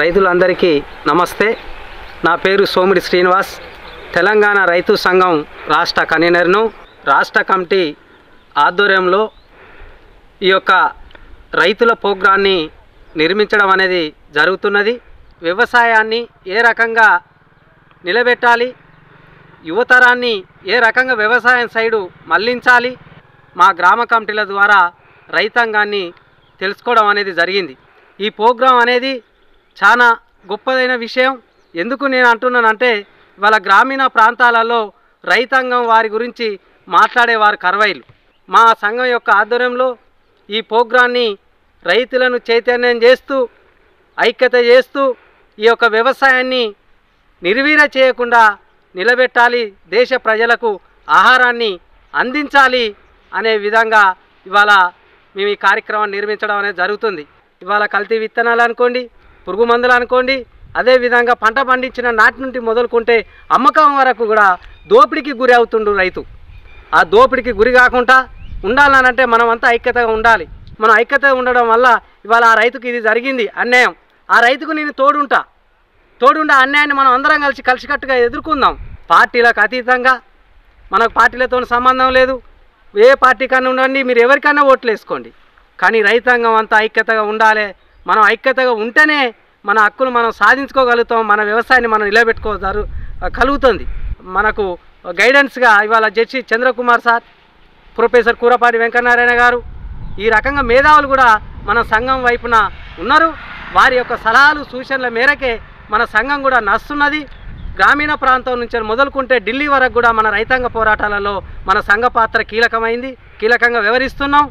రైతులందరికీ నమస్తే. నా పేరు సోమిడి శ్రీనివాస్. తెలంగాణ రైతు సంఘం రాష్ట్ర కన్వీనర్ను. రాష్ట్ర కమిటీ ఆధ్వర్యంలో ఈ యొక్క రైతుల ప్రోగ్రాన్ని నిర్మించడం అనేది జరుగుతున్నది. వ్యవసాయాన్ని ఏ రకంగా నిలబెట్టాలి, యువతరాన్ని ఏ రకంగా వ్యవసాయం సైడు మళ్లించాలి, మా గ్రామ కమిటీల ద్వారా రైతాంగాన్ని తెలుసుకోవడం అనేది జరిగింది. ఈ ప్రోగ్రాం అనేది చాలా గొప్పదైన విషయం. ఎందుకు నేను అంటున్నానంటే, ఇవాళ గ్రామీణ ప్రాంతాలలో రైతాంగం వారి గురించి మాట్లాడేవారు కరువైలు. మా సంఘం యొక్క ఆధ్వర్యంలో ఈ ప్రోగ్రాన్ని రైతులను చైతన్యం చేస్తూ, ఐక్యత చేస్తూ, ఈ యొక్క వ్యవసాయాన్ని నిర్వీర్య చేయకుండా నిలబెట్టాలి, దేశ ప్రజలకు ఆహారాన్ని అందించాలి అనే విధంగా ఇవాళ మేము ఈ కార్యక్రమాన్ని నిర్మించడం అనేది జరుగుతుంది. ఇవాళ కల్తీ విత్తనాలు అనుకోండి, పురుగు మందులు అనుకోండి, అదేవిధంగా పంట పండించిన నాటి నుండి మొదలుకుంటే అమ్మకం వరకు కూడా దోపిడీకి గురి అవుతుండు రైతు. ఆ దోపిడీకి గురి కాకుండా ఉండాలనంటే మనం అంతా ఐక్యతగా ఉండాలి. మనం ఐక్యతగా ఉండడం వల్ల ఇవాళ ఆ రైతుకి ఇది జరిగింది అన్యాయం. ఆ రైతుకు నేను తోడుంటా అన్యాయాన్ని మనం అందరం కలిసికట్టుగా ఎదుర్కొందాం. పార్టీలకు అతీతంగా, మనకు పార్టీలతో సంబంధం లేదు. ఏ పార్టీ కన్నా ఉండండి, మీరు ఎవరికైనా ఓట్లు వేసుకోండి, కానీ రైతాంగం అంతా ఐక్యతగా ఉండాలి. మనం ఐక్యతగా ఉంటేనే మన హక్కులు మనం సాధించుకోగలుగుతాం, మన వ్యవసాయాన్ని మనం నిలబెట్టుకోగలుగుతుంది. మనకు గైడెన్స్గా ఇవాళ judge Chandrakumar sir, professor Kurapati Venkatanarayana గారు, ఈ రకంగా మేధావులు కూడా మన సంఘం వైపున ఉన్నారు. వారి యొక్క సలహాలు సూచనల మేరకే మన సంఘం కూడా నడుస్తున్నది. గ్రామీణ ప్రాంతం నుంచి మొదలుకుంటే ఢిల్లీ వరకు కూడా మన రైతాంగ పోరాటాలలో మన సంఘ పాత్ర కీలకంగా వ్యవహరిస్తున్నాం.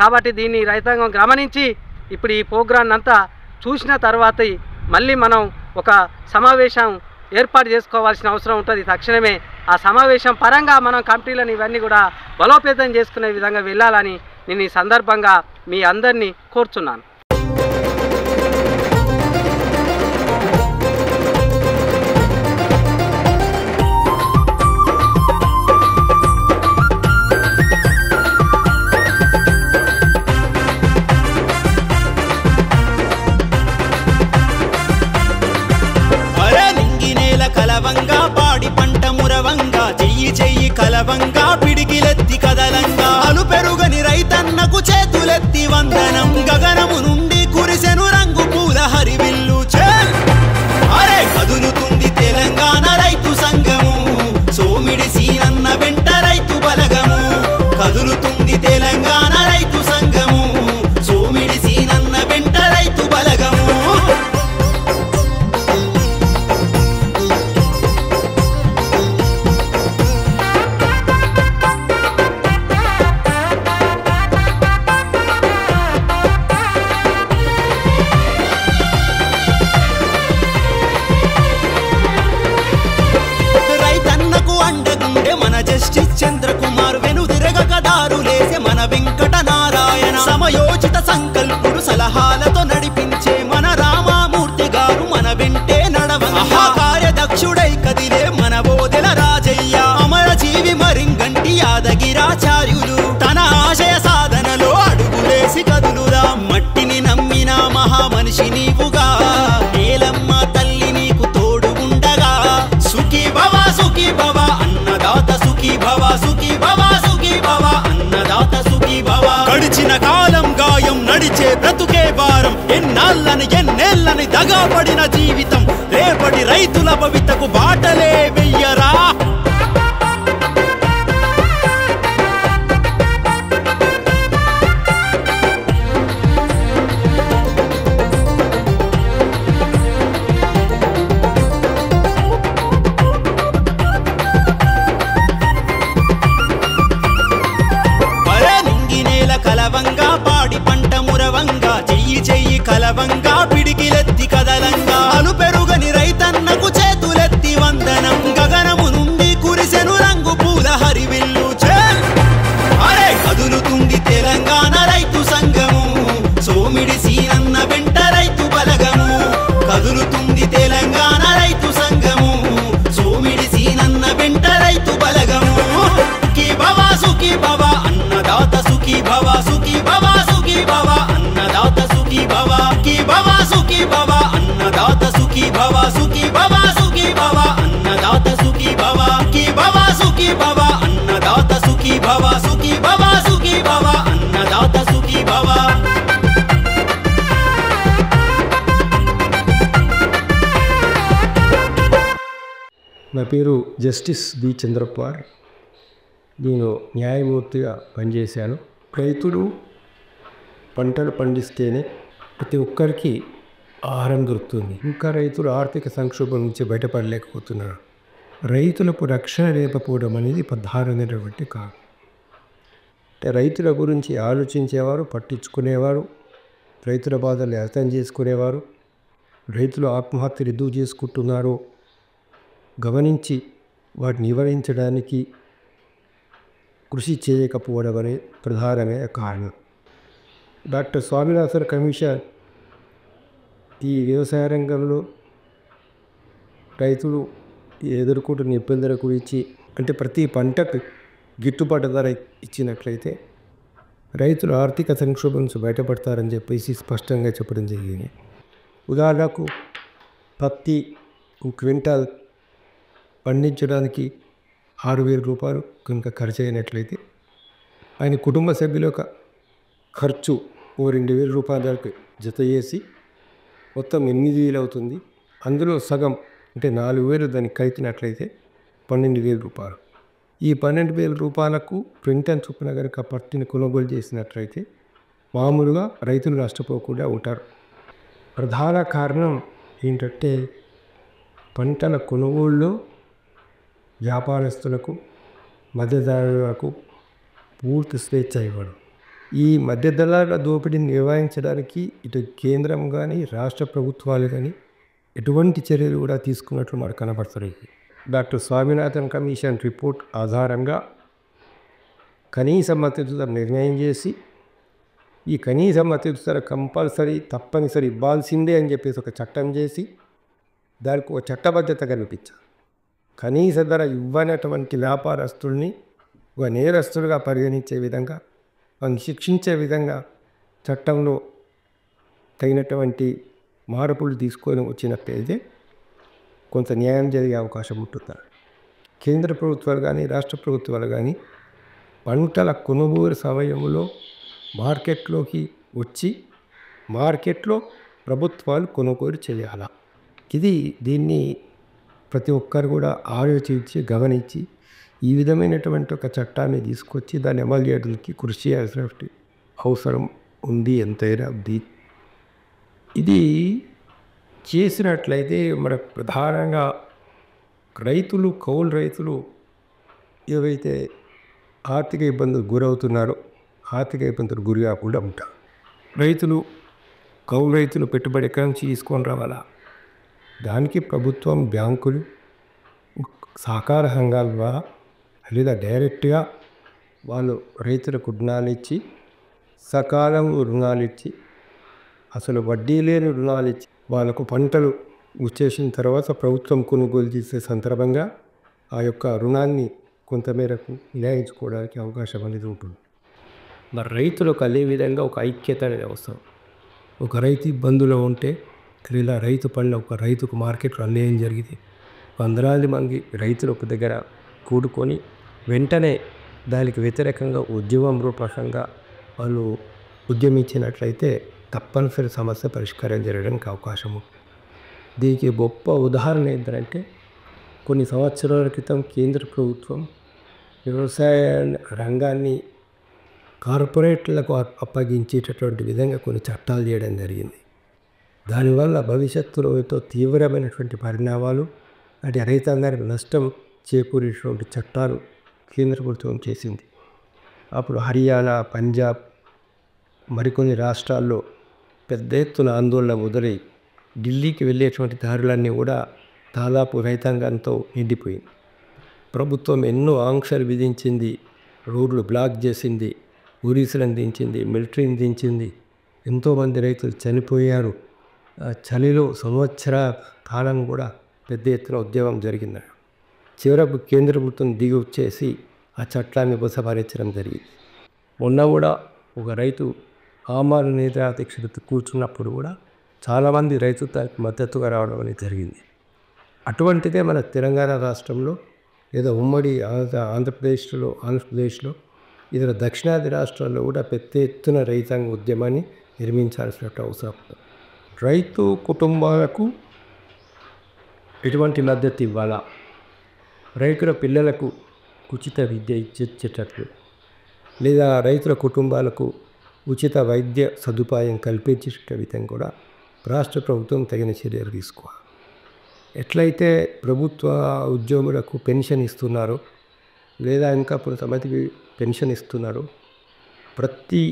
కాబట్టి దీన్ని రైతాంగం గమనించి ఇప్పుడు ఈ ప్రోగ్రాన్ని అంతా చూసిన తర్వాత మళ్ళీ మనం ఒక సమావేశం ఏర్పాటు చేసుకోవాల్సిన అవసరం ఉంటుంది. తక్షణమే ఆ సమావేశం పరంగా మనం కమిటీలను ఇవన్నీ కూడా బలోపేతం చేసుకునే విధంగా వెళ్ళాలని నేను ఈ సందర్భంగా మీ అందరినీ కోరుచున్నాను. కలవంగా పాడి పంట మురవంగా, చెయ్యి కలవంగా పిడికిలెత్తి కదలంగా, అలు పెరుగని రైతన్నకు చేతులెత్తి వందనం. గగనము నుండి కురిసెను రంగు పూల హరివిల్లు అరే కదులుతుంది తెలంగాణ రైతు సంఘము. సోమిడి సీనన్న వెంట రైతు బలగము. కదులుతుంది తెలంగాణ రైతు సంఘము. సోమిడి సీనన్న వెంట రైతు బలగము. జస్టిస్ చంద్రకుమార్ వెనుదిరగక దారులేసే మన వెంకట నారాయణ, సమయోచిత సంకల్పుడు సలహాలతో నడిపించే మన రామమూర్తి గారు మన వెంటే నడవంగా. కార్యదక్షుడై కదిలే మన బోదెల రాజయ్య, అమరజీవి మరింగంటి యాదగిరాచార్యులు, తన ఆశయ సాధనలో అడుగులేసి కదులురా. మట్టిని నమ్మిన మహామనిషి నీవుగా, ఏలమ్మ తల్లి నీకు తోడు ఉండగా. సుఖీ భవ సుఖీ భవ అన్నదాత, సుఖీ భవ సుఖీ భవ సుఖీ భవ అన్నదాత, సుఖీ భవ. గడిచిన కాలం గాయం, నడిచే బ్రతుకే భారం, ఎన్నేళ్ళని దగాపడిన జీవితం, రేపటి రైతుల భవితకు బాటలే వెయ్యరా. కలవంగా పాడి పంట మురవంగా, చెయ్యి కలవంగా పిడికిలెత్తి కదలంగా, అలు పెరుగని రైతన్నకు చేతులెత్తి వందనం. గగనము నుండి కురిసెను రంగు పూల హరివిల్లు అరే కదులుతుంది తెలంగాణ రైతు సంఘము. సోమిడి సీనన్న వెంట రైతు బలగము. కదులుతుంది తెలంగాణ రైతు సంఘము. సోమిడి సీనన్న వెంట రైతు బలగము. సుఖీ భవ సుఖీ భవ అన్నదాత, సుఖీ భవ సుఖీ భవ సుఖీ భవ అన్నదాత, సుఖీ భవ సుఖీ భవ సుఖీ భవ అన్నదాత. భవ అన్నదాత సుఖీ భవ సుఖీ భవ సుఖీ భవ అన్నదాత సుఖీ భవ. నా పేరు జస్టిస్ బి చంద్రప్ప. నేను న్యాయమూర్తిగా పనిచేశాను. రైతులు పంటలు పండిస్తేనే ప్రతి ఒక్కరికి ఆహారం దొరుకుతుంది. ఇంకా రైతులు ఆర్థిక సంక్షోభం నుంచి బయటపడలేకపోతున్నారు. రైతులకు రక్షణ లేకపోవడం అనేది ప్రధానమైనటువంటి కారణం. అంటే రైతుల గురించి ఆలోచించేవారు, పట్టించుకునేవారు, రైతుల బాధలు అర్థం చేసుకునేవారు, రైతులు ఆత్మహత్యలు ఎందుకు చేసుకుంటున్నారో గమనించి వాటిని నివారించడానికి కృషి చేయకపోవడం అనే ప్రధానమైన కారణం. డాక్టర్ స్వామినాథన్ కమిషన్ ఈ వ్యవసాయ రంగంలో రైతులు ఎదుర్కొంటున్న ఇబ్బందుల గురించి, అంటే ప్రతి పంటకు గిట్టుబాటు ధర ఇచ్చినట్లయితే రైతులు ఆర్థిక సంక్షోభం నుంచి బయటపడతారని చెప్పేసి స్పష్టంగా చెప్పడం జరిగింది. ఉదాహరణకు పత్తి క్వింటాల్ పండించడానికి 6,000 రూపాయలు కనుక ఖర్చు అయినట్లయితే ఆయన కుటుంబ సభ్యుల యొక్క ఖర్చు 2,000 రూపాయల వరకు జత చేసి మొత్తం 8,000 అవుతుంది. అందులో సగం అంటే 4,000 దానికి కలిపినట్లయితే 12,000 రూపాయలు. ఈ 12,000 రూపాయలకు క్వింటల్ చొప్పున కనుక పత్తిని కొనుగోలు చేసినట్లయితే మామూలుగా రైతులు నష్టపోకుండా ఉంటారు. ప్రధాన కారణం ఏంటంటే పంటల కొనుగోలులో వ్యాపారస్తులకు, మధ్యదళారులకు పూర్తి స్వేచ్ఛ ఇవ్వడం. ఈ మధ్యదళారుల దోపిడీని నిర్వహించడానికి ఇటు కేంద్రం కానీ రాష్ట్ర ప్రభుత్వాలు కానీ ఎటువంటి చర్యలు కూడా తీసుకున్నట్లు మనకు కనబడుతున్నాయి. డాక్టర్ స్వామినాథన్ కమిషన్ రిపోర్ట్ ఆధారంగా కనీస మద్దతు ధర నిర్ణయం చేసి ఈ కనీస మద్దతు ధర కంపల్సరీ తప్పనిసరి ఇవ్వాల్సిందే అని చెప్పేసి ఒక చట్టం చేసి దానికి ఒక చట్టబద్ధత కల్పించారు. కనీస ధర ఇవ్వనటువంటి వ్యాపారస్తుల్ని ఒక నేరస్తులుగా పరిగణించే విధంగా, వారిని శిక్షించే విధంగా చట్టంలో తగినటువంటి మార్పులు తీసుకొని వచ్చినట్లయితే కొంత న్యాయం జరిగే అవకాశం ఉంటుంది. కేంద్ర ప్రభుత్వాలు కానీ రాష్ట్ర ప్రభుత్వాలు కానీ పంటల కొనుగోలు సమయంలో మార్కెట్లోకి వచ్చి మార్కెట్లో ప్రభుత్వాలు కొనుగోలు చేయాలి. దీన్ని ప్రతి ఒక్కరు కూడా ఆలోచించి గమనించి ఈ విధమైనటువంటి ఒక చట్టాన్ని తీసుకొచ్చి దాన్ని అమలు చేయడానికి కృషి చేయాల్సిన అవసరం ఉంది ఎంతైనా. ఇది చేసినట్లయితే మన ప్రధానంగా రైతులు, కౌలు రైతులు ఏవైతే ఆర్థిక ఇబ్బందులు గురవుతున్నారో ఆర్థిక ఇబ్బందులు గురి కాకుండా ఉంటారు. కౌలు రైతులు పెట్టుబడి ఎక్కడి నుంచి తీసుకొని రావాలా? దానికి ప్రభుత్వం, బ్యాంకులు, సహకార సంఘాల ద్వారా లేదా డైరెక్ట్గా వాళ్ళు రైతులకు రుణాలు ఇచ్చి, సకాలంలో రుణాలు ఇచ్చి, అసలు వడ్డీ లేని రుణాలు ఇచ్చి వాళ్ళకు పంటలు వచ్చేసిన తర్వాత ప్రభుత్వం కొనుగోలు చేసే సందర్భంగా ఆ యొక్క రుణాన్ని కొంతమేరకు వినియోగించుకోవడానికి అవకాశం అనేది ఉంటుంది. మరి రైతులకు అదే విధంగా ఒక ఐక్యత అనేది అవసరం. ఒక రైతు ఇబ్బందులో ఉంటే ఇలా రైతు పనులు ఒక రైతుకు మార్కెట్లో అన్యాయం జరిగింది, వందలాది మంది రైతులు ఒక దగ్గర కూడుకొని వెంటనే దానికి వ్యతిరేకంగా ఉద్యమం రూపకంగా వాళ్ళు ఉద్యమించినట్లయితే తప్పనిసరి సమస్య పరిష్కారం జరగడానికి అవకాశం ఉంది. దీనికి గొప్ప ఉదాహరణ ఏంటంటే కొన్ని సంవత్సరాల క్రితం కేంద్ర ప్రభుత్వం వ్యవసాయ రంగాన్ని కార్పొరేట్లకు అప్పగించేటటువంటి విధంగా కొన్ని చట్టాలు చేయడం జరిగింది. దానివల్ల భవిష్యత్తులో ఎంతో తీవ్రమైనటువంటి పరిణామాలు, అంటే రైతాంగానికి నష్టం చేకూరేటువంటి చట్టాలు కేంద్ర ప్రభుత్వం చేసింది. అప్పుడు హర్యానా, పంజాబ్ మరికొన్ని రాష్ట్రాల్లో పెద్ద ఎత్తున ఆందోళన మొదలై ఢిల్లీకి వెళ్ళేటువంటి దారులన్నీ కూడా దాదాపు రైతాంగంతో నిండిపోయింది. ప్రభుత్వం ఎన్నో ఆంక్షలు విధించింది, రోడ్లు బ్లాక్ చేసింది, పోలీసులను దించింది, మిలిటరీని దించింది. ఎంతోమంది రైతులు చనిపోయారు. చలిలో సంవత్సర కాలం కూడా పెద్ద ఎత్తున ఉద్యమం జరిగింది. చివరకు కేంద్ర ప్రభుత్వం దిగి వచ్చేసి ఆ చట్టాన్ని ఉపసంహరించడం జరిగింది. మొన్న కూడా ఒక రైతు ఆమరణ నిరాదీక్షతో కూర్చున్నప్పుడు కూడా చాలామంది రైతు దానికి మద్దతుగా రావడం అనేది జరిగింది. అటువంటిదే మన తెలంగాణ రాష్ట్రంలో లేదా ఉమ్మడి ఆంధ్రప్రదేశ్లో ఇతర దక్షిణాది రాష్ట్రాల్లో కూడా పెద్ద ఎత్తున రైతాంగ ఉద్యమాన్ని నిర్మించాల్సిన అవసరం. రైతు కుటుంబాలకు ఎటువంటి మద్దతు ఇవ్వాలా, రైతుల పిల్లలకు ఉచిత విద్య ఇచ్చేటట్లు, లేదా రైతుల కుటుంబాలకు ఉచిత వైద్య సదుపాయం కల్పించే విధంగా కూడా రాష్ట్ర ప్రభుత్వం తగిన చర్యలు తీసుకోవాలి. ఎట్లయితే ప్రభుత్వ ఉద్యోగులకు పెన్షన్ ఇస్తున్నారో, లేదా ఇంకా కొంతమందికి పెన్షన్ ఇస్తున్నారు, ప్రతి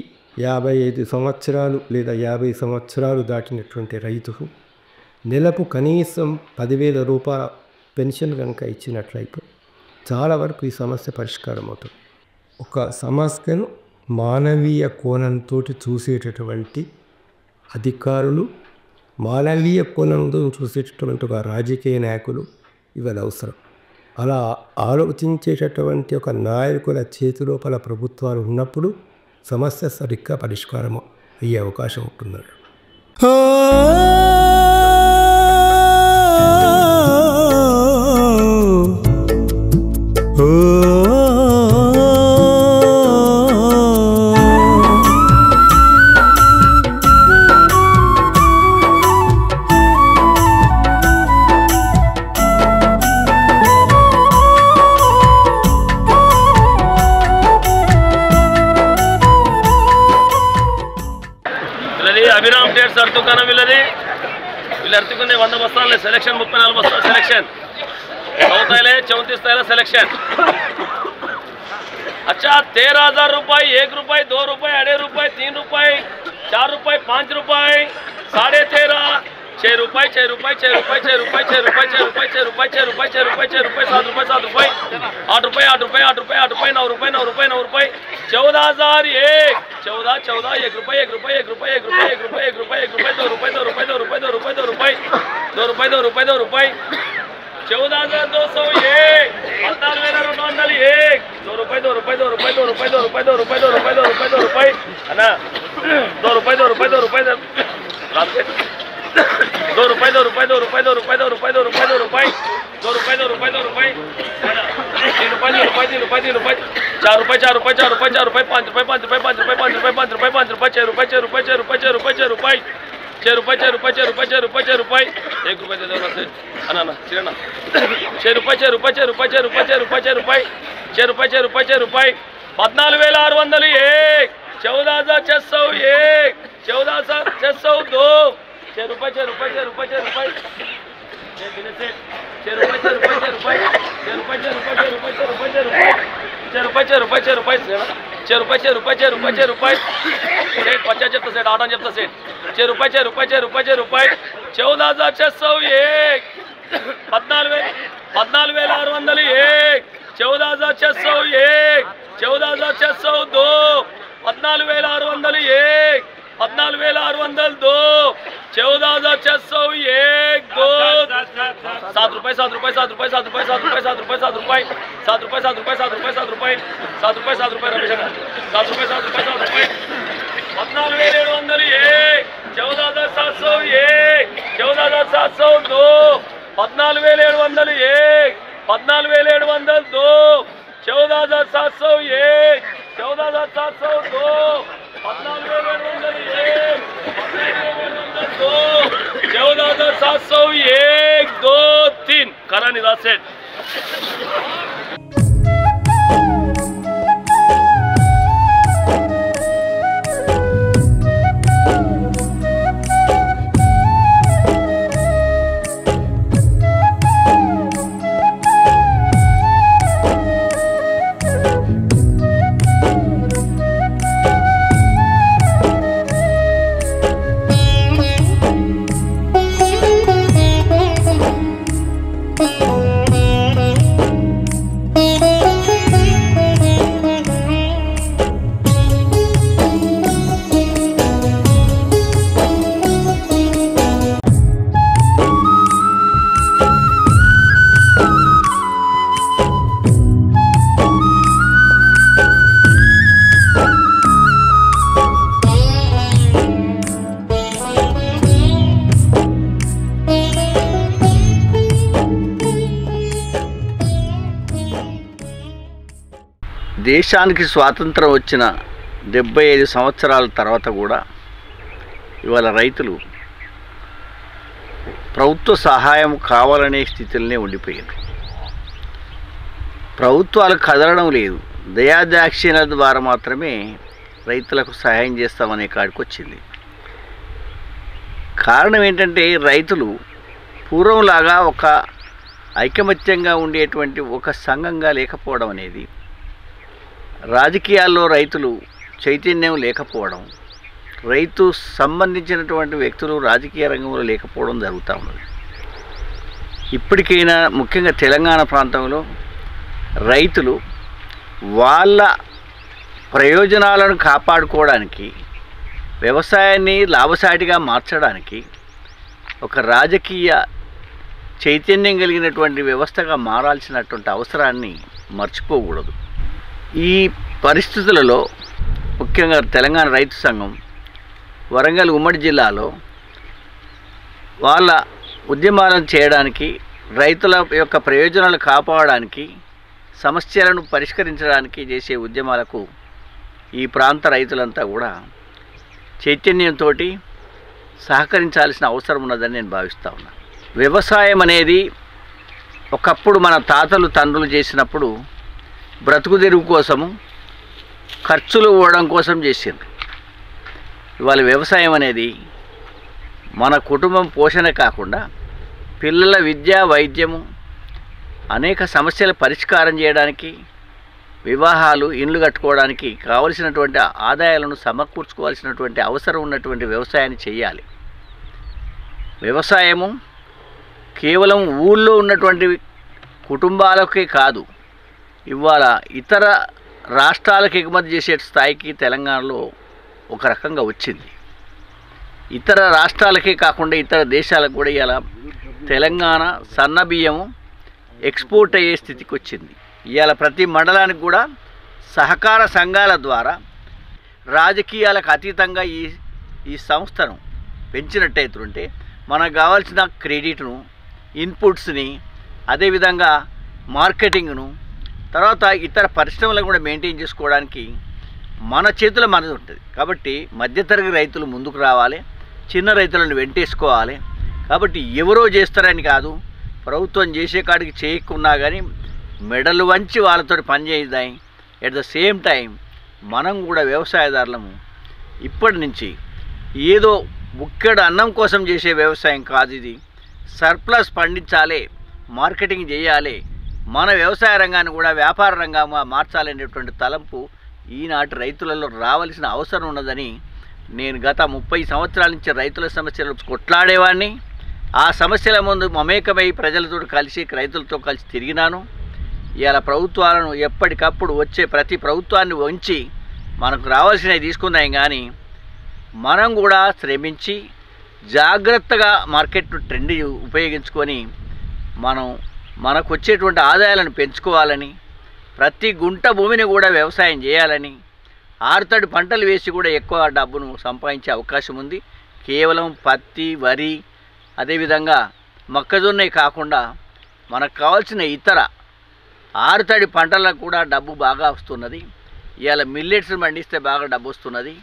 55 సంవత్సరాలు లేదా 50 సంవత్సరాలు దాటినటువంటి రైతుకు నెలకు కనీసం 10,000 రూపాయల పెన్షన్ కనుక ఇచ్చినట్లయితే చాలా వరకు ఈ సమస్య పరిష్కారం అవుతుంది. ఒక సమస్యను మానవీయ కోణంతో చూసేటటువంటి అధికారులు, మానవీయ కోణంతో చూసేటటువంటి ఒక రాజకీయ నాయకులు ఇవాళ అవసరం. అలా ఆలోచించేటటువంటి ఒక నాయకుల చేతిలోపల ప్రభుత్వాలు ఉన్నప్పుడు సమస్య సరిగ్గా పరిష్కారం అయ్యే అవకాశం ఉంటున్నాడు. अभिराम डेट्स अर्तुकाना వీళ్ళది అర్తుకునే 100 బస్తాల సెలక్షన్ 34 బస్తాల సెలక్షన్ चौथाइले 34 ताला सिलेक्शन. अच्छा 13,000 रुपये, 1 रुपये, 2 रुपये, 2.5 रुपये, 3 रुपये, 4 रुपये, 5 रुपये, 13.5, 6 रुपये, 6 रुपये, 6 रुपये, 6 रुपये, 6 रुपये, 6 रुपये, 6 रुपये, 6 रुपये, 6 रुपये, 6 रुपये, 7 रुपये, 7 रुपये, 8 रुपये, 8 रुपये, 8 रुपये, 8 रुपये, 9 रुपये, 9 रुपये, 9 रुपये, 14,001, 14, 14, 1 रुपये, 1 रुपये, 1 रुपये, 1 रुपये, 1 रुपये, 1 रुपये, 1 रुपये, 2 रुपये, 2 रुपये, 2 रुपये, 2 रुपये, 2 रुपये, 2 रुपये, 2 रुपये, 2 रुपये, 14,201, 14,201, 2 रुपये, 2 रुपये, 2 रुपये, 2 रुपये, 2 रुपये, 2 रुपये, 2 रुपये, 2 रुपये, 2 रुपये, है ना, 2 रुपये, 2 रुपये, 2 रुपये, 2 रुपये, 2 रुपये, 2 रुपये, 2 रुपये, 2 रुपये, 2 रुपये, 2 रुपये, 2 रुपये, 2 रुपये, 2 रुपये, 3 रुपये, 3 रुपये, 3 रुपये, 3 रुपये, 4 रुपये, 4 रुपये, 4 रुपये, 4 रुपये, 5 रुपये, 5 रुपये, 5 रुपये, 5 रुपये, 5 रुपये, 5 रुपये, 6 रुपये, 6 रुपये, 6 रुपये, 6 रुपये, 6 रुपये, 6 रुपये, 6 रुपये, 6 रुपये, 6 रुपये, 6 रुपये, 1 रुपये दे दो ना से, ना ना चिरना, 6 रुपये, 6 रुपये, 6 रुपये, 6 रुपये, 6 रुपये, 6 रुपये, 6 रुपये, 6 रुपये, 6 रुपये, 14,601, 14,601, 14,602, 6 रुपये, 6 रुपये, 6 रुपये, 6 रुपये, 6 रुपये, 6 रुपये, 6 रुपये, 6 रुपये, 6 रुपये, 6 रुपये, 6 रुपये, 6 रुपये, 6 रुपये, 6 रुपये, 6 रुपये, 6 रुपये, 6 रुपये, 6 रुपये, 6 रुपये, सेट 50 చెప్తా सेट 8 చెప్తా सेट 6 रुपये, 6 रुपये, 6 रुपये, 6 रुपये, 14,601, 14,601, 14,601, 14,601, 14,602, 14,601, 14,602, 14,601, 7 रुपये, 7 रुपये, 7 रुपये, 7 रुपये, 7 रुपये, 7 रुपये, 7 रुपये, 7 रुपये, 7 रुपये, 7 रुपये, 7 रुपये, 7 रुपये, 7 रुपये, रमेश 7 रुपये, 7 रुपये, 7 रुपये, 14,701, 14,701, 14,702, 14,701, 14,702, 14,701, 14,702, 14,701, 14,701, 2, 3 करा निराश सेट. దేశానికి స్వాతంత్రం వచ్చిన 75 సంవత్సరాల తర్వాత కూడా ఇవాళ రైతులు ప్రభుత్వ సహాయం కావాలనే స్థితిలోనే ఉండిపోయారు. ప్రభుత్వాలు కదలడం లేదు, దయాదాక్షిణ్యాల ద్వారా మాత్రమే రైతులకు సహాయం చేస్తామనే కాడికి వచ్చింది. కారణం ఏంటంటే రైతులు పూర్వంలాగా ఒక ఐకమత్యంగా ఉండేటువంటి ఒక సంఘంగా లేకపోవడం అనేది, రాజకీయాల్లో రైతులు చైతన్యం లేకపోవడం, రైతు సంబంధించినటువంటి వ్యక్తులు రాజకీయ రంగంలో లేకపోవడం జరుగుతూ ఉన్నది. ఇప్పటికైనా ముఖ్యంగా తెలంగాణ ప్రాంతంలో రైతులు వాళ్ళ ప్రయోజనాలను కాపాడుకోవడానికి, వ్యవసాయాన్ని లాభసాటిగా మార్చడానికి ఒక రాజకీయ చైతన్యం కలిగినటువంటి వ్యవస్థగా మారాల్సినటువంటి అవసరాన్ని మర్చిపోకూడదు. ఈ పరిస్థితులలో ముఖ్యంగా తెలంగాణ రైతు సంఘం వరంగల్ ఉమ్మడి జిల్లాలో వాళ్ళ ఉద్యమాలను చేయడానికి, రైతుల యొక్క ప్రయోజనాలు కాపాడడానికి, సమస్యలను పరిష్కరించడానికి చేసే ఉద్యమాలకు ఈ ప్రాంత రైతులంతా కూడా చైతన్యంతో సహకరించాల్సిన అవసరం ఉన్నదని నేను భావిస్తూ ఉన్నాను. వ్యవసాయం అనేది ఒకప్పుడు మన తాతలు తండ్రులు చేసినప్పుడు బ్రతుకు తెరువు కోసము, ఖర్చులు పోవడం కోసం చేసిండ్రు. ఇవాళ వ్యవసాయం అనేది మన కుటుంబం పోషణ కాకుండా పిల్లల విద్య, వైద్యము, అనేక సమస్యల పరిష్కారం చేయడానికి, వివాహాలు, ఇండ్లు కట్టుకోవడానికి కావలసినటువంటి ఆదాయాలను సమకూర్చుకోవాల్సినటువంటి అవసరం ఉన్నటువంటి వ్యవసాయాన్ని చేయాలి. వ్యవసాయము కేవలం ఊళ్ళో ఉన్నటువంటి కుటుంబాలకే కాదు, ఇవాళ ఇతర రాష్ట్రాలకు ఎగుమతి చేసే స్థాయికి తెలంగాణలో ఒక రకంగా వచ్చింది. ఇతర రాష్ట్రాలకే కాకుండా ఇతర దేశాలకు కూడా ఇలా తెలంగాణ సన్న బియ్యము ఎక్స్పోర్ట్ అయ్యే స్థితికి వచ్చింది. ఇవాళ ప్రతి మండలానికి కూడా సహకార సంఘాల ద్వారా రాజకీయాలకు అతీతంగా ఈ సంస్థను పెంచినట్టయితుంటే మనకు కావాల్సిన క్రెడిట్ను, ఇన్పుట్స్ని, అదేవిధంగా మార్కెటింగ్ను, తర్వాత ఇతర పరిశ్రమలను కూడా మెయింటైన్ చేసుకోవడానికి మన చేతుల మనది ఉంటుంది. కాబట్టి మధ్యతరగతి రైతులు ముందుకు రావాలి, చిన్న రైతులను వెంటేసుకోవాలి. కాబట్టి ఎవరో చేస్తారని కాదు, ప్రభుత్వం చేసే కాడికి చేయకున్నా కానీ మెడలు వంచి వాళ్ళతో పనిచేద్దాం. ఎట్ ద సేమ్ టైం మనం కూడా వ్యవసాయదారులము ఇప్పటి నుంచి ఏదో బుక్కెడు అన్నం కోసం చేసే వ్యవసాయం కాదు ఇది. సర్ప్లస్ పండించాలి, మార్కెటింగ్ చేయాలి, మన వ్యవసాయ రంగాన్ని కూడా వ్యాపార రంగంగా మార్చాలనేటువంటి తలంపు ఈనాటి రైతులలో రావాల్సిన అవసరం ఉన్నదని నేను గత 30 సంవత్సరాల నుంచి రైతుల సమస్యలు కొట్లాడేవాడిని. ఆ సమస్యల ముందు మమేకమై ప్రజలతో కలిసి, రైతులతో కలిసి తిరిగినాను. ఇలా ప్రభుత్వాలను ఎప్పటికప్పుడు వచ్చే ప్రతి ప్రభుత్వాన్ని వంచి మనకు రావాల్సినవి తీసుకుందాం, కానీ మనం కూడా శ్రమించి జాగ్రత్తగా మార్కెట్ ట్రెండ్ ఉపయోగించుకొని మనకు వచ్చేటువంటి ఆదాయాలను పెంచుకోవాలని, ప్రతి గుంట భూమిని కూడా వ్యవసాయం చేయాలని, ఆరుతడి పంటలు వేసి కూడా ఎక్కువ డబ్బును సంపాదించే అవకాశం ఉంది. కేవలం పత్తి, వరి, అదేవిధంగా మొక్కజొన్నే కాకుండా మనకు కావాల్సిన ఇతర ఆరుతడి పంటలకు కూడా డబ్బు బాగా వస్తున్నది. ఇవాళ మిల్లెట్స్ని పండిస్తే బాగా డబ్బు వస్తున్నది,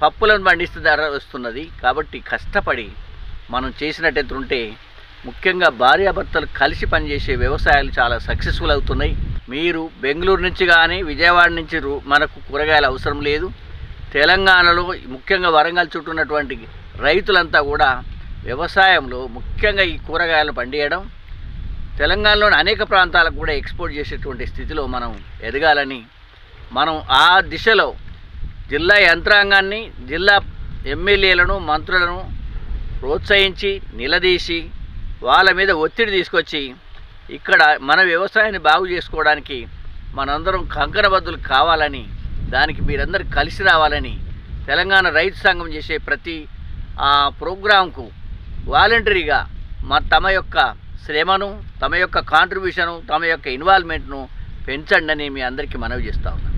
పప్పులను పండిస్తే ధర వస్తున్నది. కాబట్టి కష్టపడి మనం చేసినట్టుంటే ముఖ్యంగా భార్యాభర్తలు కలిసి పనిచేసే వ్యవసాయాలు చాలా సక్సెస్ఫుల్ అవుతున్నాయి. మీరు బెంగళూరు నుంచి కానీ విజయవాడ నుంచి మనకు కూరగాయలు అవసరం లేదు. తెలంగాణలో ముఖ్యంగా వరంగల్ చుట్టూ ఉన్నటువంటి రైతులంతా కూడా వ్యవసాయంలో ముఖ్యంగా ఈ కూరగాయలను పండియడం, తెలంగాణలోని అనేక ప్రాంతాలకు కూడా ఎక్స్పోర్ట్ చేసేటువంటి స్థితిలో మనం ఎదగాలని, మనం ఆ దిశలో జిల్లా యంత్రాంగాన్ని, జిల్లా ఎమ్మెల్యేలను, మంత్రులను ప్రోత్సహించి నిలదీసి వాళ్ళ మీద ఒత్తిడి తీసుకొచ్చి ఇక్కడ మన వ్యవసాయాన్ని బాగు చేసుకోవడానికి మనందరం కంకణబద్దులు కావాలని, దానికి మీరందరూ కలిసి రావాలని, తెలంగాణ రైతు సంఘం చేసే ప్రతి ప్రోగ్రాంకు వాలంటరీగా తమ యొక్క శ్రమను, తమ యొక్క కాంట్రిబ్యూషను, తమ యొక్క ఇన్వాల్వ్మెంట్ను పెంచండి అని మీ అందరికీ మనవి చేస్తా ఉన్నాను.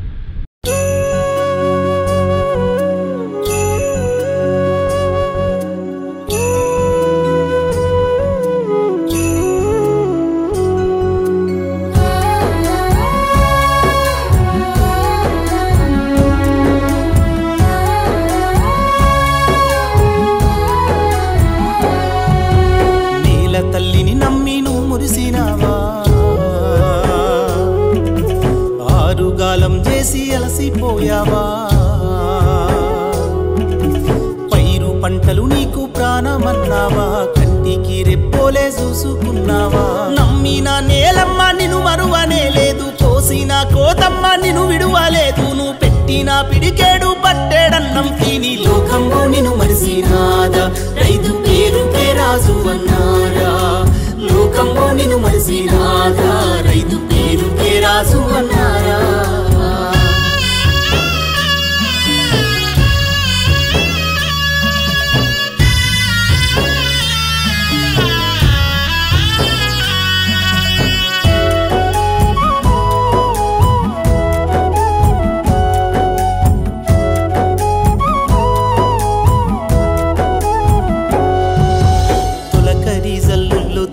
అలసిపోయావా పైరు పంటలు నీకు ప్రాణమన్నావా కంటికి రెప్పోలే చూసుకున్నావా నమ్మిన నేలమ్మ నిన్ను మరువనే లేదు కోసిన కోతమ్మ నిన్ను విడువలేదు నువ్వు పెట్టిన పిడికేడు పట్టేడన్నం తిని లోకంలో నిన్ను మరిసినాదా రైతు పేరుకే రాజు అన్నారా లోకంలో నిన్ను మరిసినాదా రైతు పేరుకే రాజు అన్నారా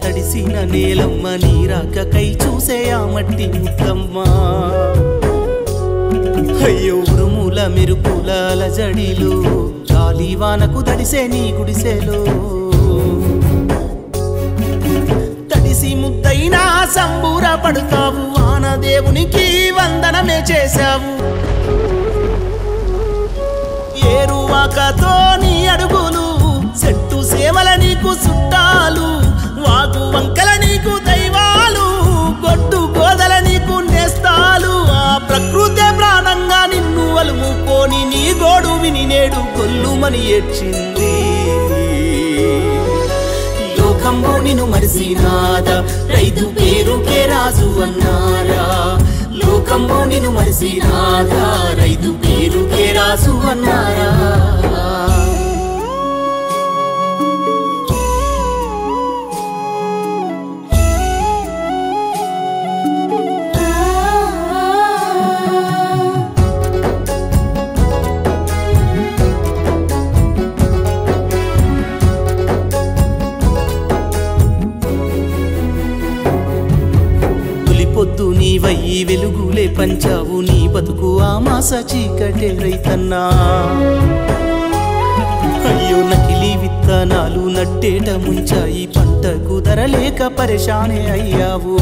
తడిసిన నేలమ్మ నీరాకై చూసే ఆ మట్టి ముద్దమ్మ అయ్యో ఉరుముల మెరుపుల అలజడిలో గాలివానకు తడిసే నీ గుడిసెలో తడిసి ముద్దైనా సంబూర పడుతావు వానదేవునికి వందనమే చేశావు ఏరువాకతో నీ అడుగులు చెట్టు సేమల నీకు చుట్టాలు వాగు వంకల నీకు దైవాలు గొడ్డు గోదల నీకు నేస్తాలు ఆ ప్రకృతి ప్రాణంగా నిన్ను అలుముకొని నీ గోడు విని నేడు గొల్లుమని ఏడ్చింది లోకంలో నిన్ను మరిసినాదా రైతు పేరుకే రాజు అన్నారా లోకంలో నిన్ను మరిసినాదా రైతు పేరుకే రాజు అన్నారా పొద్దు నీవయ్యి వెలుగులే పంచావు నీ బతుకు ఆ మాస చీకటే రైతన్నా అయ్యో నకిలీ విత్తనాలు నట్టేట ముంచాయి పంటకు ధరలేక పరేషానే అయ్యావు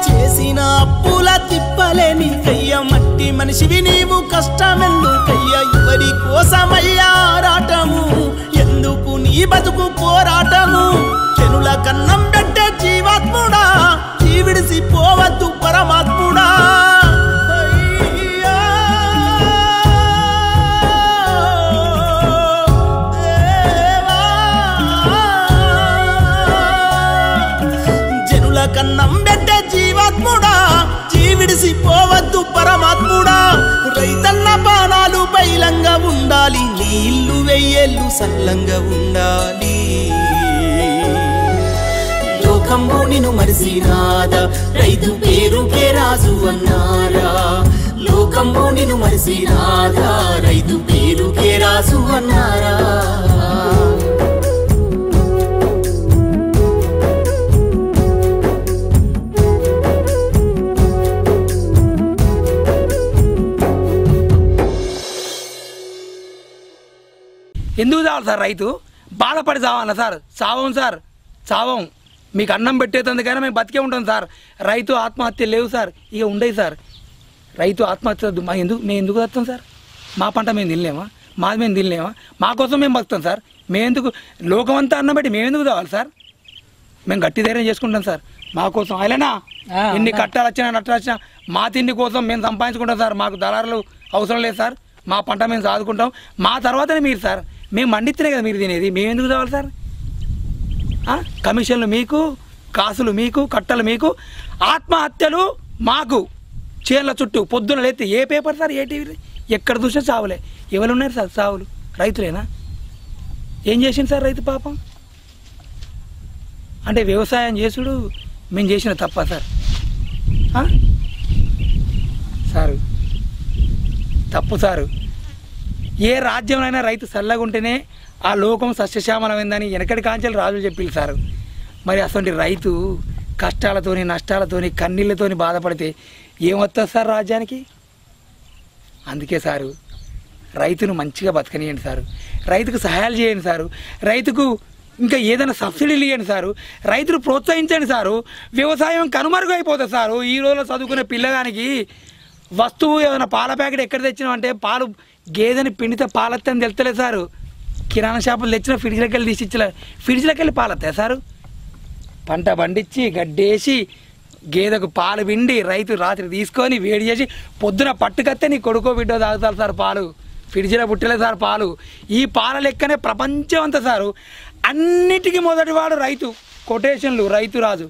చేసిన అప్పుల తిప్పలే నీకయ్య మట్టి మనిషివి నీవు కష్టమెందుకయ్యా ఎవరి కోసమయ్యా ఆరాటము ఎందుకు నీ బతుకు పోరాటము చెనుల కన్నం పెట్టే జీవాత్ముడా జీవిడిసి పోవద్దు పరమాత్ముడా జనుల కన్నం పెట్టే జీవాత్ముడా జీవిడిసి పోవద్దు పరమాత్ముడా రైతన్న బాణాలు బైలంగా ఉండాలి నీ ఇల్లు వెయ్యేళ్ళు సల్లంగా ఉండాలి లోకంలో నిన్ను మరిసినాదా రైతు పేరుకే రాజు అన్నారా లోకంలో నిన్ను మరిసినాదా రైతు పేరుకే రాజు అన్నారా ఎందుకు చావాలి సార్ రైతు బాధపడి చావన్నా సార్ చావం సార్ చావం మీకు అన్నం పెట్టేందుకైనా మేము బతికే ఉంటాం సార్ రైతు ఆత్మహత్య లేవు సార్ ఇక ఉండేవి సార్ రైతు ఆత్మహత్య మేము ఎందుకు వస్తాం సార్ మా పంట మేము తినలేమా మాది మేము తినలేమా మా కోసం మేము బతుకుతాం సార్ మేము ఎందుకు లోకమంతా అన్నం పెట్టి మేము ఎందుకు కావాలి సార్ మేము గట్టి ధైర్యం చేసుకుంటాం సార్ మా కోసం అయినా ఎన్ని కట్టాలు వచ్చినా నట్టాలు వచ్చినా మా తిండి కోసం మేము సంపాదించుకుంటాం సార్ మాకు దళారులు అవసరం లేదు సార్ మా పంట మేము సాదుకుంటాం మా తర్వాతనే మీరు సార్ మేము మండితేనే కదా మీరు తినేది మేము ఎందుకు కావాలి సార్ కమిషన్లు మీకు కాసులు మీకు కట్టలు మీకు ఆత్మహత్యలు మాకు చేన్ల చుట్టూ పొద్దున లేతే ఏ పేపర్ సార్ ఏ టీవీ ఎక్కడ చూసినా చావులే ఎవరు ఉన్నారు సార్ చావులు రైతులేనా ఏం చేసింది సార్ రైతు పాపం అంటే వ్యవసాయం చేసుడు మేము చేసిన తప్ప సార్ సారు తప్పు సారు ఏ రాజ్యంలో రైతు చల్లగా ఉంటేనే ఆ లోకం సస్యశ్యామలమైందని వెనకటి కాంచెలు రాజులు చెప్పిల్లు సారు మరి అసలు రైతు కష్టాలతోని నష్టాలతోని కన్నీళ్ళతోని బాధపడితే ఏమొస్తుంది సార్ రాజ్యానికి అందుకే సారు రైతును మంచిగా బతకనియండి సారు రైతుకు సహాయాలు చేయండి సారు రైతుకు ఇంకా ఏదైనా సబ్సిడీలు ఇవ్వండి సారు, రైతులు ప్రోత్సహించండి సారు. వ్యవసాయం కనుమరుగైపోతుంది సారు. ఈ రోజులో చదువుకునే పిల్లగానికి వస్తువు ఏదైనా పాల ప్యాకెట్ ఎక్కడ తెచ్చినామంటే పాలు గేదెని పిండితే పాలత్తని తెలుస్తలేదు సారు. కిరాణా షాపులు తెచ్చిన ఫ్రిడ్జ్లోకి వెళ్ళి తీసి ఇచ్చలే, ఫ్రిడ్జ్లోకి వెళ్ళి పాలత్తాయి సారు. పంట పండించి గడ్డేసి గేదెకు పాలు పిండి రైతు రాత్రి తీసుకొని వేడి చేసి పొద్దున పట్టుకత్తే నీ కొడుకో బిడ్డో తాగుతారు సార్ పాలు. ఫ్రిడ్జ్లో పుట్టలేదు సార్ పాలు. ఈ పాల లెక్కనే ప్రపంచం అంతా సారు. అన్నిటికీ మొదటివాడు రైతు. కొటేషన్లు రైతు రాజు.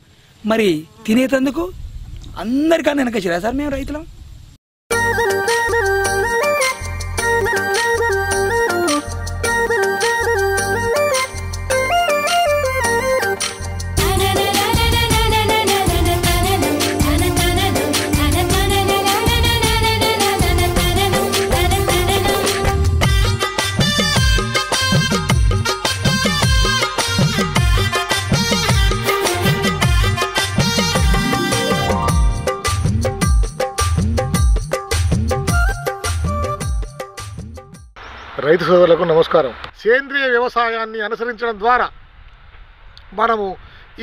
మరి తినేటందుకు అందరికన్నా వెనకొచ్చిరా సార్ మేము రైతులం. రైతు సోదరులకు నమస్కారం. సేంద్రియ వ్యవసాయాన్ని అనుసరించడం ద్వారా మనము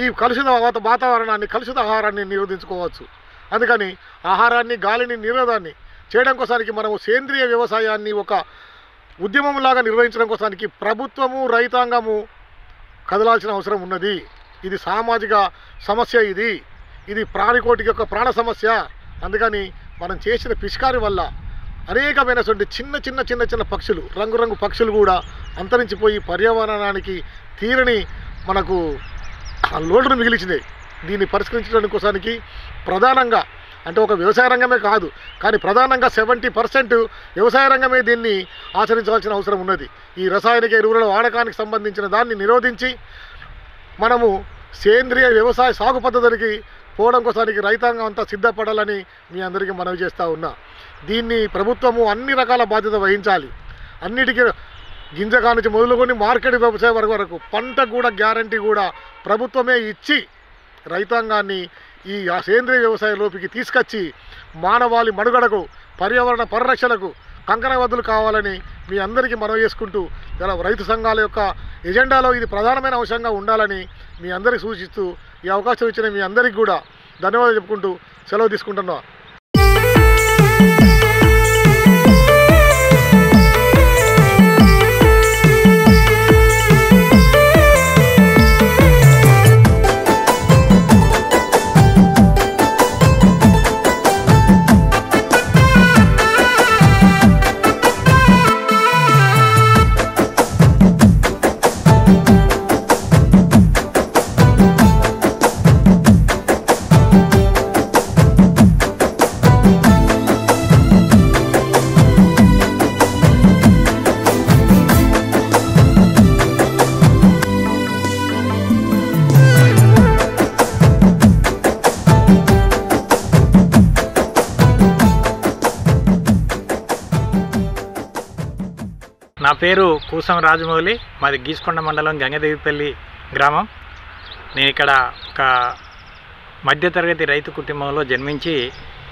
ఈ కలుషిత వాతావరణాన్ని, కలుషిత ఆహారాన్ని నిరోధించుకోవచ్చు. అందుకని ఆహారాన్ని, గాలిని, నిరోధాన్ని చేయడం కోసానికి మనము సేంద్రియ వ్యవసాయాన్ని ఒక ఉద్యమంలాగా నిర్వహించడం కోసానికి ప్రభుత్వము, రైతాంగము కదలాల్సిన అవసరం ఉన్నది. ఇది సామాజిక సమస్య, ఇది ప్రాణికోటికి యొక్క ప్రాణ సమస్య. అందుకని మనం చేసిన పిచికారి వల్ల అనేకమైనటువంటి చిన్న పక్షులు, రంగురంగు పక్షులు కూడా అంతరించిపోయి పర్యావరణానికి తీరని మనకు లోటును మిగిలిచినాయి. దీన్ని పరిష్కరించడానికి కోసానికి ప్రధానంగా అంటే ఒక వ్యవసాయ రంగమే కాదు, కానీ ప్రధానంగా 70% వ్యవసాయ రంగమే దీన్ని ఆచరించాల్సిన అవసరం ఉన్నది. ఈ రసాయనిక ఎరువుల వాడకానికి సంబంధించిన దాన్ని నిరోధించి మనము సేంద్రియ వ్యవసాయ సాగు పద్ధతులకి పోవడం కోసానికి రైతాంగం అంతా సిద్ధపడాలని మీ అందరికీ మనవి చేస్తూ ఉన్నా. దీన్ని ప్రభుత్వము అన్ని రకాల బాధ్యత వహించాలి. అన్నిటికీ గింజకా నుంచి మొదలుకొని మార్కెట్ వ్యవసాయ వరకు పంట కూడా గ్యారంటీ కూడా ప్రభుత్వమే ఇచ్చి రైతాంగాన్ని ఈ సేంద్రియ వ్యవసాయ లోపికి తీసుకొచ్చి మానవాళి మనుగడకు, పర్యావరణ పరిరక్షణకు కంకణబద్ధులు కావాలని మీ అందరికీ మనవి చేసుకుంటూ, రైతు సంఘాల యొక్క ఎజెండాలో ఇది ప్రధానమైన అంశంగా ఉండాలని మీ అందరికీ సూచిస్తూ ఈ అవకాశం ఇచ్చిన మీ అందరికీ కూడా ధన్యవాదాలు చెప్పుకుంటూ సెలవు తీసుకుంటున్నా. నా పేరు కూసం రాజమౌళి, మాది గీసుకొండ మండలం గంగదేవిపల్లి గ్రామం. నేను ఇక్కడ ఒక మధ్యతరగతి రైతు కుటుంబంలో జన్మించి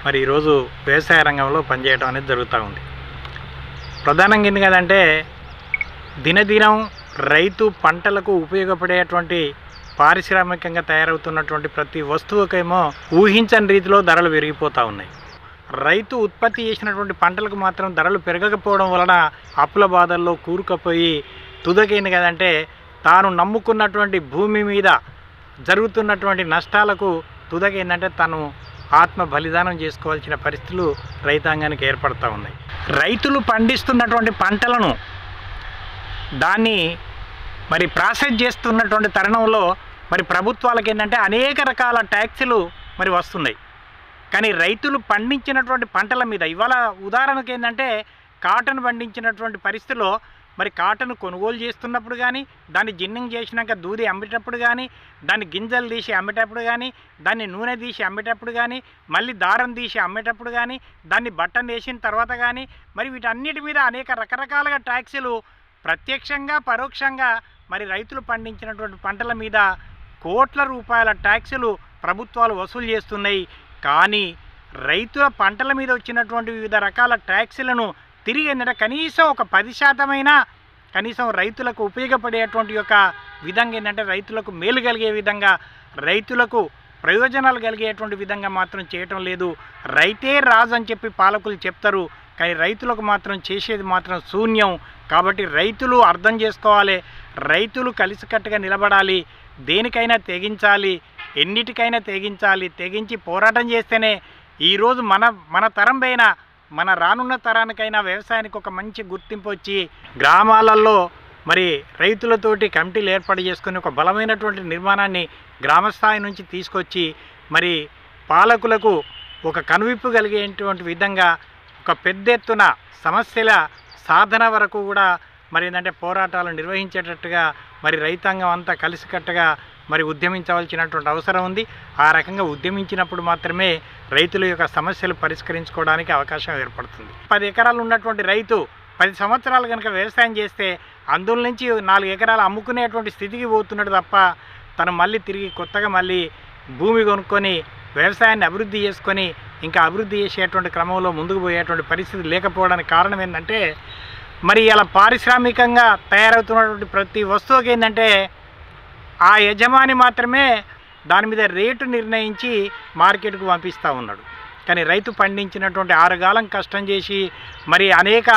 మరి ఈరోజు వ్యవసాయ రంగంలో పనిచేయడం అనేది జరుగుతూ ఉంది. ప్రధానంగా ఎందుకంటే దినదినం రైతు పంటలకు ఉపయోగపడేటువంటి పారిశ్రామికంగా తయారవుతున్నటువంటి ప్రతి వస్తువుకేమో ఊహించని రీతిలో ధరలు పెరిగిపోతూ ఉన్నాయి. రైతు ఉత్పత్తి చేసినటువంటి పంటలకు మాత్రం ధరలు పెరగకపోవడం వలన అప్పుల బాధల్లో కూరుకుపోయి తుదకైంది కదంటే తాను నమ్ముకున్నటువంటి భూమి మీద జరుగుతున్నటువంటి నష్టాలకు తుదకైందంటే తను ఆత్మ బలిదానం చేసుకోవాల్సిన పరిస్థితులు రైతాంగానికి ఏర్పడుతూ ఉన్నాయి. రైతులు పండిస్తున్నటువంటి పంటలను దాన్ని మరి ప్రాసెస్ చేస్తున్నటువంటి తరుణంలో మరి ప్రభుత్వాలకు ఏంటంటే అనేక రకాల ట్యాక్సులు మరి వస్తున్నాయి. కానీ రైతులు పండించినటువంటి పంటల మీద ఇవాళ ఉదాహరణకు ఏంటంటే కాటన్ పండించినటువంటి పరిస్థితిలో మరి కాటన్ కొనుగోలు చేస్తున్నప్పుడు కానీ, దాన్ని జిన్నింగ్ చేసినాక దూది అమ్మేటప్పుడు కానీ, దాన్ని గింజలు తీసి అమ్మేటప్పుడు కానీ, దాన్ని నూనె తీసి అమ్మేటప్పుడు కానీ, మళ్ళీ దారం తీసి అమ్మేటప్పుడు కానీ, దాన్ని బట్టన్ వేసిన తర్వాత కానీ మరి వీటన్నిటి మీద అనేక రకరకాలుగా ట్యాక్సులు ప్రత్యక్షంగా పరోక్షంగా మరి రైతులు పండించినటువంటి పంటల మీద కోట్ల రూపాయల ట్యాక్సులు ప్రభుత్వాలు వసూలు చేస్తున్నాయి. కానీ రైతుల పంటల మీద వచ్చినటువంటి వివిధ రకాల ట్యాక్సులను తిరిగి ఏంటంటే కనీసం ఒక 10% కనీసం రైతులకు ఉపయోగపడేటువంటి యొక్క విధంగా ఏంటంటే రైతులకు మేలు కలిగే విధంగా, రైతులకు ప్రయోజనాలు కలిగేటువంటి విధంగా మాత్రం చేయటం లేదు. రైతే రాజు అని చెప్పి పాలకులు చెప్తారు, కానీ రైతులకు మాత్రం చేసేది మాత్రం శూన్యం. కాబట్టి రైతులు అర్థం చేసుకోవాలి, రైతులు కలిసికట్టుగా నిలబడాలి, దేనికైనా తెగించాలి, ఎన్నిటికైనా తెగించాలి. తెగించి పోరాటం చేస్తేనే ఈరోజు మన తరం పైన, మన రానున్న తరానికైనా వ్యవసాయానికి ఒక మంచి గుర్తింపు వచ్చి గ్రామాలలో మరి రైతులతోటి కమిటీలు ఏర్పాటు చేసుకుని ఒక బలమైనటువంటి నిర్మాణాన్ని గ్రామస్థాయి నుంచి తీసుకొచ్చి మరి పాలకులకు ఒక కనువిప్పు కలిగేటువంటి విధంగా ఒక పెద్ద ఎత్తున సమస్యల సాధన వరకు కూడా మరి ఏంటంటే పోరాటాలు నిర్వహించేటట్టుగా మరి రైతాంగం అంతా కలిసికట్టుగా మరి ఉద్యమించవలసినటువంటి అవసరం ఉంది. ఆ రకంగా ఉద్యమించినప్పుడు మాత్రమే రైతుల యొక్క సమస్యలు పరిష్కరించుకోవడానికి అవకాశం ఏర్పడుతుంది. 10 ఎకరాలు ఉన్నటువంటి రైతు 10 సంవత్సరాలు కనుక వ్యవసాయం చేస్తే అందులో నుంచి 4 ఎకరాలు అమ్ముకునేటువంటి స్థితికి పోతున్నాడు తప్ప తను మళ్ళీ తిరిగి కొత్తగా మళ్ళీ భూమి కొనుక్కొని వ్యవసాయాన్ని అభివృద్ధి చేసుకొని ఇంకా అభివృద్ధి చేసేటువంటి క్రమంలో ముందుకు పోయేటువంటి పరిస్థితి లేకపోవడానికి కారణం ఏంటంటే మరి ఇలా పారిశ్రామికంగా తయారవుతున్నటువంటి ప్రతి వస్తువుకి ఏంటంటే ఆ యజమాని మాత్రమే దాని మీద రేటు నిర్ణయించి మార్కెట్కు పంపిస్తూ ఉన్నాడు. కానీ రైతు పండించినటువంటి 6 కాలం కష్టం చేసి మరి అనేక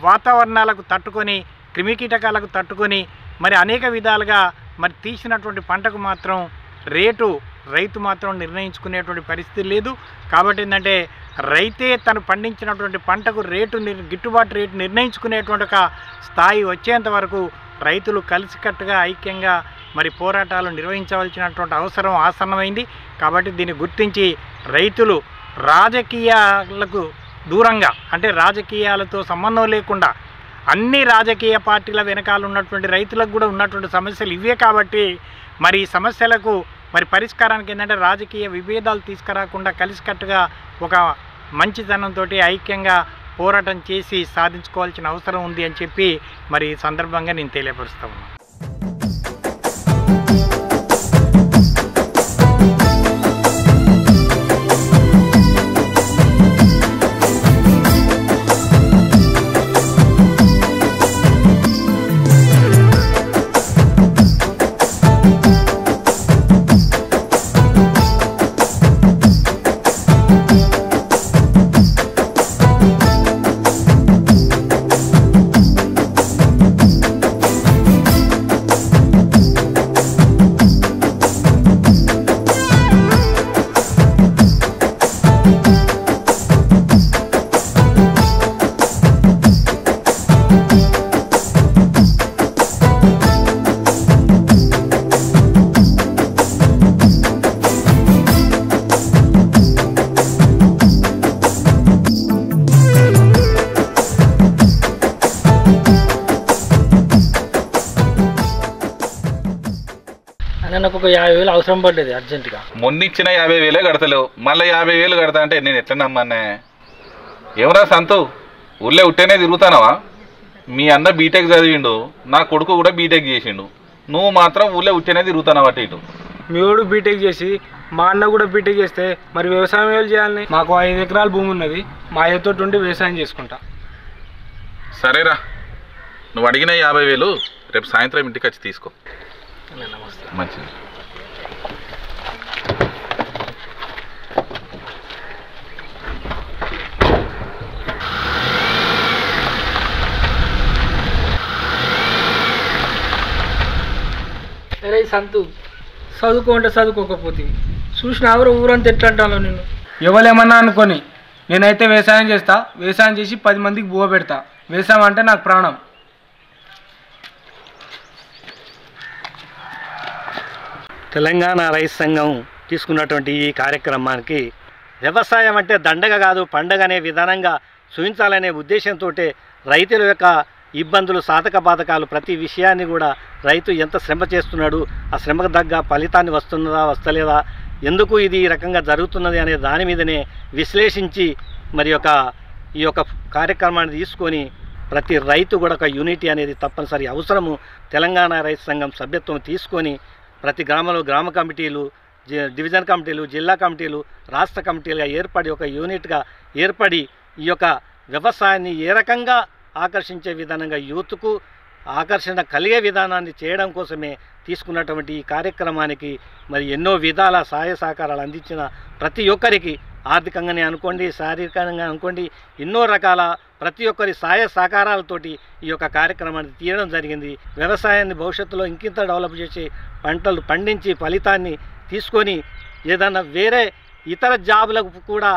వాతావరణాలకు తట్టుకొని, క్రిమికీటకాలకు తట్టుకొని మరి అనేక విధాలుగా మరి తీసినటువంటి పంటకు మాత్రం రైతు మాత్రం నిర్ణయించుకునేటువంటి పరిస్థితి లేదు. కాబట్టి ఏంటంటే రైతే తను పండించినటువంటి పంటకు గిట్టుబాటు రేటు నిర్ణయించుకునేటువంటి ఒక స్థాయి వచ్చేంత వరకు రైతులు కలిసికట్టుగా ఐక్యంగా మరి పోరాటాలు నిర్వహించవలసినటువంటి అవసరం ఆసన్నమైంది. కాబట్టి దీన్ని గుర్తించి రైతులు రాజకీయాలకు దూరంగా, అంటే రాజకీయాలతో సంబంధం లేకుండా అన్ని రాజకీయ పార్టీల వెనకాల ఉన్నటువంటి రైతులకు కూడా ఉన్నటువంటి సమస్యలు ఇవే. కాబట్టి మరి ఈ సమస్యలకు మరి పరిష్కారానికి ఏంటంటే రాజకీయ విభేదాలు తీసుకురాకుండా కలిసికట్టుగా ఒక మంచితనంతో ఐక్యంగా పోరాటం చేసి సాధించుకోవాల్సిన అవసరం ఉంది అని చెప్పి మరి ఈ సందర్భంగా నేను తెలియపరుస్తా ఉన్నాను. నాకు ఒక 50,000 అవసరం పడ్డది అర్జెంటుగా. మొన్న ఇచ్చిన 50,000 కడతలేవు, మళ్ళీ 50,000 కడతా అంటే నేను ఎట్లా నమ్మన్నా? ఏమరా సంతు, ఊళ్ళో ఉట్టేనే తిరుగుతానవా? మీ అన్న బీటెక్ చదివిండు, నా కొడుకు కూడా బీటెక్ చేసిండు, నువ్వు మాత్రం ఊళ్ళో ఉట్టేనే తిరుగుతానవా అటు ఇటు? మీ వాడు బీటెక్ చేసి మా అన్న కూడా బీటెక్ చేస్తే మరి వ్యవసాయం ఏం చేయాలి? మాకు 5 ఎకరాల భూమి ఉన్నది, మా అయ్యతో ఉండి వ్యవసాయం చేసుకుంటా. సరేరా, నువ్వు అడిగిన 50,000 రేపు సాయంత్రం ఇంటికి వచ్చి తీసుకో. మంచిది. అరే సంతు, చదువుకోంటే చదువుకోకపోతే చూసిన ఎవరు ఊరంతా ఎట్లా అంటాను నేను. ఎవరేమన్నా అనుకొని నేనైతే వ్యవసాయం చేస్తా, వ్యవసాయం చేసి 10 మందికి బువ్వ పెడతా. వ్యవసాయం అంటే నాకు ప్రాణం. తెలంగాణ రైతు సంఘం తీసుకున్నటువంటి ఈ కార్యక్రమానికి వ్యవసాయం అంటే దండగ కాదు పండగ అనే విధానంగా చూపించాలనే ఉద్దేశంతో రైతుల యొక్క ఇబ్బందులు, సాధక బాధకాలు, ప్రతి విషయాన్ని కూడా రైతు ఎంత శ్రమ చేస్తున్నాడు, ఆ శ్రమకు తగ్గ ఫలితాన్ని వస్తున్నదా వస్తలేదా, ఎందుకు ఇది ఈ రకంగా జరుగుతున్నది అనే దాని మీదనే విశ్లేషించి మరి ఈ యొక్క కార్యక్రమాన్ని తీసుకొని ప్రతి రైతు కూడా ఒక యూనిటీ అనేది తప్పనిసరి అవసరము. తెలంగాణ రైతు సంఘం సభ్యత్వం తీసుకొని ప్రతి గ్రామంలో గ్రామ కమిటీలు, డివిజన్ కమిటీలు, జిల్లా కమిటీలు, రాష్ట్ర కమిటీలుగా ఏర్పడి ఒక యూనిట్గా ఏర్పడి ఈ యొక్క వ్యవసాయాన్ని ఏ రకంగా ఆకర్షించే విధానంగా యూత్కు ఆకర్షణ కలిగే విధానాన్ని చేయడం కోసమే తీసుకున్నటువంటి ఈ కార్యక్రమానికి మరి ఎన్నో విధాల సహాయ సహకారాలు అందించిన ప్రతి ఒక్కరికి ఆర్థికంగానే అనుకోండి, శారీరకంగా అనుకోండి, ఎన్నో రకాల ప్రతి ఒక్కరి సహాయ సహకారాలతోటి ఈ యొక్క కార్యక్రమాన్ని తీయడం జరిగింది. వ్యవసాయాన్ని భవిష్యత్తులో ఇంకింత డెవలప్ చేసి పంటలు పండించి ఫలితాన్ని తీసుకొని ఏదన్నా వేరే ఇతర జాబులకు కూడా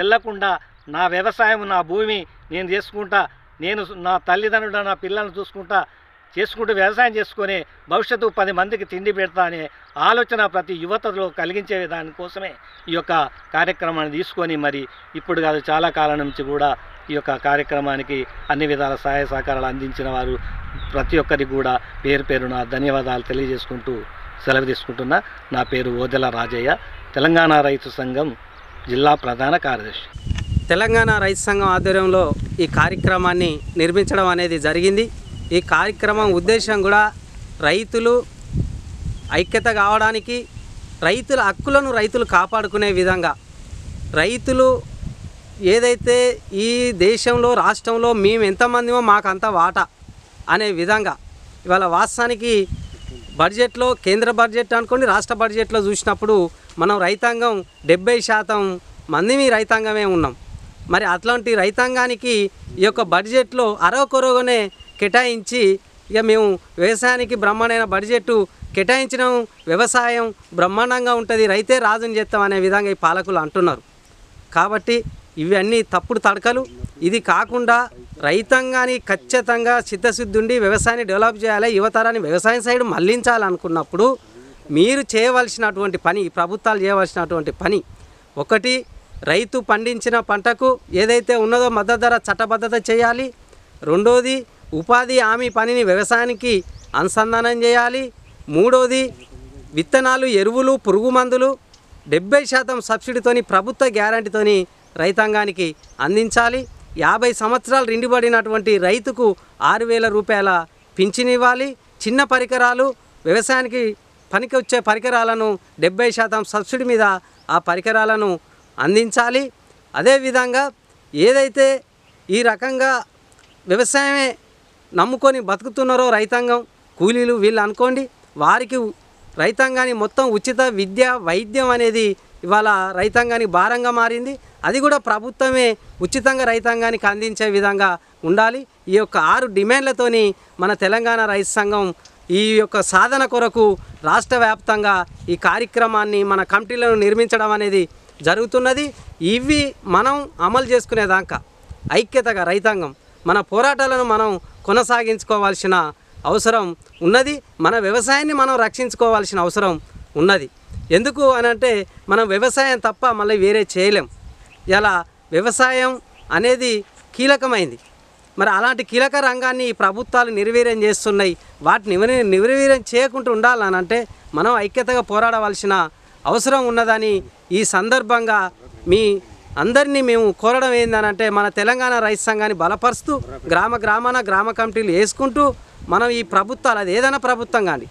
వెళ్ళకుండా నా వ్యవసాయం, నా భూమి నేను చేసుకుంటా, నేను నా తల్లిదండ్రులు నా పిల్లలను చేసుకుంటూ వ్యవసాయం చేసుకొని భవిష్యత్తు 10 మందికి తిండి పెడతా అనే ఆలోచన ప్రతి యువతలో కలిగించే దానికోసమే ఈ యొక్క కార్యక్రమాన్ని తీసుకొని మరి ఇప్పుడు కాదు చాలా కాలం నుంచి కూడా ఈ యొక్క కార్యక్రమానికి అన్ని విధాల సహాయ సహకారాలు అందించిన వారు ప్రతి ఒక్కరికి కూడా పేరు పేరున ధన్యవాదాలు తెలియజేసుకుంటూ సెలవు తీసుకుంటున్నా. నా పేరు ఓదెల రాజయ్య, తెలంగాణ రైతు సంఘం జిల్లా ప్రధాన కార్యదర్శి. తెలంగాణ రైతు సంఘం ఆధ్వర్యంలో ఈ కార్యక్రమాన్ని నిర్మించడం అనేది జరిగింది. ఈ కార్యక్రమం ఉద్దేశం కూడా రైతులు ఐక్యత కావడానికి, రైతుల హక్కులను రైతులు కాపాడుకునే విధంగా, రైతులు ఏదైతే ఈ దేశంలో రాష్ట్రంలో మేము ఎంతమందిమో మాకు అంత వాటా అనే విధంగా ఇవాళ వాస్తవానికి బడ్జెట్లో కేంద్ర బడ్జెట్ అనుకోండి, రాష్ట్ర బడ్జెట్లో చూసినప్పుడు మనం రైతాంగం 70% మంది రైతాంగమే ఉన్నాం. మరి అట్లాంటి రైతాంగానికి ఈ యొక్క బడ్జెట్లో అరవకొరవనే కేటాయించి ఇక మేము వ్యవసాయానికి బ్రహ్మాండమైన బడ్జెట్ కేటాయించడం, వ్యవసాయం బ్రహ్మాండంగా ఉంటుంది, రైతే రాజుని చేస్తాం అనే విధంగా ఈ పాలకులు అంటున్నారు. కాబట్టి ఇవన్నీ తప్పుడు తడకలు. ఇది కాకుండా రైతాంగాన్ని ఖచ్చితంగా చిత్తశుద్ధి ఉండి వ్యవసాయాన్ని డెవలప్ చేయాలి, యువతరాన్ని వ్యవసాయం సైడ్ మళ్లించాలనుకున్నప్పుడు మీరు చేయవలసినటువంటి పని, ప్రభుత్వాలు చేయవలసినటువంటి పని, ఒకటి రైతు పండించిన పంటకు ఏదైతే ఉన్నదో మద్దతు ధర చట్టబద్ధత చేయాలి. రెండోది ఉపాధి హామీ పనిని వ్యవసాయానికి అనుసంధానం చేయాలి. మూడోది విత్తనాలు, ఎరువులు, పురుగు మందులు 70% సబ్సిడీతోని ప్రభుత్వ గ్యారంటీతోని రైతాంగానికి అందించాలి. 50 సంవత్సరాలు నిండిబడినటువంటి రైతుకు 6,000 రూపాయల పింఛన్ ఇవ్వాలి. చిన్న పరికరాలు, వ్యవసాయానికి పనికి వచ్చే పరికరాలను 70% సబ్సిడీ మీద ఆ పరికరాలను అందించాలి. అదేవిధంగా ఏదైతే ఈ రకంగా వ్యవసాయమే నమ్ముకొని బతుకుతున్నారో రైతాంగం, కూలీలు వీళ్ళు అనుకోండి, వారికి రైతాంగాన్ని మొత్తం ఉచిత విద్య, వైద్యం అనేది ఇవాళ రైతాంగానికి భారంగా మారింది. అది కూడా ప్రభుత్వమే ఉచితంగా రైతాంగానికి అందించే విధంగా ఉండాలి. ఈ యొక్క 6 డిమాండ్లతోని మన తెలంగాణ రైతు సంఘం ఈ యొక్క సాధన కొరకు రాష్ట్ర వ్యాప్తంగా ఈ కార్యక్రమాన్ని మన కమిటీలను నిర్మించడం అనేది జరుగుతున్నది. ఇవి మనం అమలు చేసుకునేదాకా ఐక్యతగా రైతాంగం మన పోరాటాలను మనం కొనసాగించుకోవాల్సిన అవసరం ఉన్నది. మన వ్యవసాయాన్ని మనం రక్షించుకోవాల్సిన అవసరం ఉన్నది. ఎందుకు అనంటే మనం వ్యవసాయం తప్ప మళ్ళీ వేరే చేయలేం. ఇలా వ్యవసాయం అనేది కీలకమైంది. మరి అలాంటి కీలక రంగాన్ని ఈ ప్రభుత్వాలు నిర్వీర్యం చేస్తున్నాయి. వాటిని నిర్వీర్యం చేయకుండా ఉండాలనంటే మనం ఐక్యతగా పోరాడవలసిన అవసరం ఉన్నదని ఈ సందర్భంగా మీ అందరినీ మేము కోరడం ఏందనంటే మన తెలంగాణ రైతు సంఘాన్ని బలపరుస్తూ గ్రామ కమిటీలు వేసుకుంటూ మనం ఈ ప్రభుత్వాలు, అది ఏదైనా ప్రభుత్వం కానీ,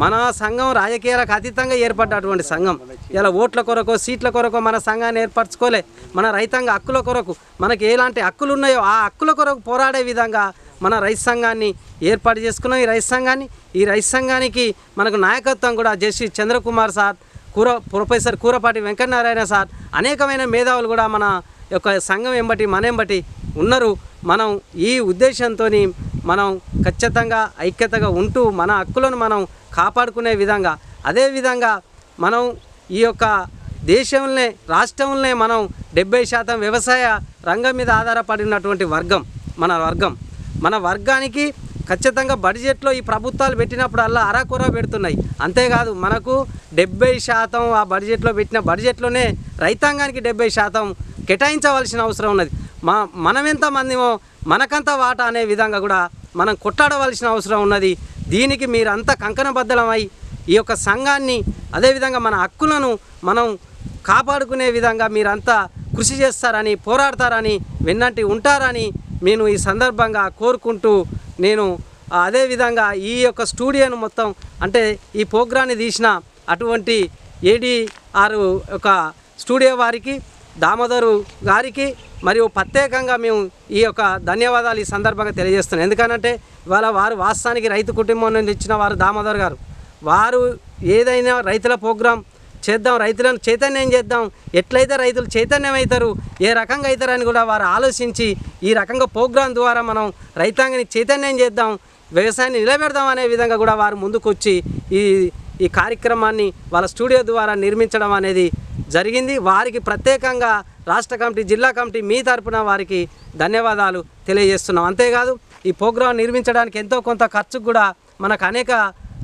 మన సంఘం రాజకీయాలకు అతీతంగా ఏర్పడ్డటువంటి సంఘం. ఇలా ఓట్ల కొరకు, సీట్ల కొరకు మన సంఘాన్ని ఏర్పరచుకోలే. మన రైతాంగ హక్కుల కొరకు, మనకి ఎలాంటి హక్కులు ఉన్నాయో ఆ హక్కుల కొరకు పోరాడే విధంగా మన రైతు సంఘాన్ని ఏర్పాటు చేసుకున్నాం. ఈ రైతు సంఘానికి మనకు నాయకత్వం కూడా justice Chandrakumar sir, professor Kurapati Venkatanarayana sir, అనేకమైన మేధావులు కూడా మన యొక్క సంఘం ఎంబటి ఉన్నారు. మనం ఈ ఉద్దేశంతో మనం ఖచ్చితంగా ఐక్యతగా ఉంటూ మన హక్కులను మనం కాపాడుకునే విధంగా, అదేవిధంగా మనం ఈ యొక్క దేశంలోనే, రాష్ట్రంలోనే మనం 70% వ్యవసాయ రంగం మీద ఆధారపడినటువంటి మన వర్గానికి ఖచ్చితంగా బడ్జెట్లో ఈ ప్రభుత్వాలు పెట్టినప్పుడల్లా అరాకొర పెడుతున్నాయి. అంతేకాదు మనకు 70% ఆ బడ్జెట్లో పెట్టిన బడ్జెట్లోనే రైతాంగానికి 70% కేటాయించవలసిన అవసరం ఉన్నది. మనం ఎంతమందిమో మనకంత వాటా అనే విధంగా కూడా మనం కొట్లాడవలసిన అవసరం ఉన్నది. దీనికి మీరంతా కంకణబద్ధమై ఈ యొక్క సంఘాన్ని, అదేవిధంగా మన హక్కులను మనం కాపాడుకునే విధంగా మీరంతా కృషి చేస్తారని, పోరాడతారని, వెన్నంటి ఉంటారని నేను ఈ సందర్భంగా కోరుకుంటూ, నేను అదేవిధంగా ఈ యొక్క స్టూడియోను మొత్తం అంటే ఈ ప్రోగ్రాన్ని తీసిన అటువంటి ADR యొక్క స్టూడియో వారికి, దామోదరు గారికి మరియు ప్రత్యేకంగా మేము ఈ యొక్క ధన్యవాదాలు ఈ సందర్భంగా తెలియజేస్తున్నాం. ఎందుకనంటే ఇవాళ వారు వాస్తవానికి రైతు కుటుంబం నుండి ఇచ్చిన వారు దామోదర్ గారు. వారు ఏదైనా రైతుల ప్రోగ్రాం చేద్దాం, రైతులను చైతన్యం చేద్దాం, ఎట్లయితే రైతులు చైతన్యం అవుతారు, ఏ రకంగా అవుతారని కూడా వారు ఆలోచించి ఈ రకంగా ప్రోగ్రాం ద్వారా మనం రైతాంగాన్ని చైతన్యం చేద్దాం, వ్యవసాయాన్ని నిలబెడదాం అనే విధంగా కూడా వారు ముందుకొచ్చి ఈ కార్యక్రమాన్ని వాళ్ళ స్టూడియో ద్వారా నిర్మించడం అనేది జరిగింది. వారికి ప్రత్యేకంగా రాష్ట్ర కమిటీ, జిల్లా కమిటీ మీ తరపున వారికి ధన్యవాదాలు తెలియజేస్తున్నాం. అంతేకాదు ఈ ప్రోగ్రాం నిర్మించడానికి ఎంతో కొంత ఖర్చు కూడా మనకు అనేక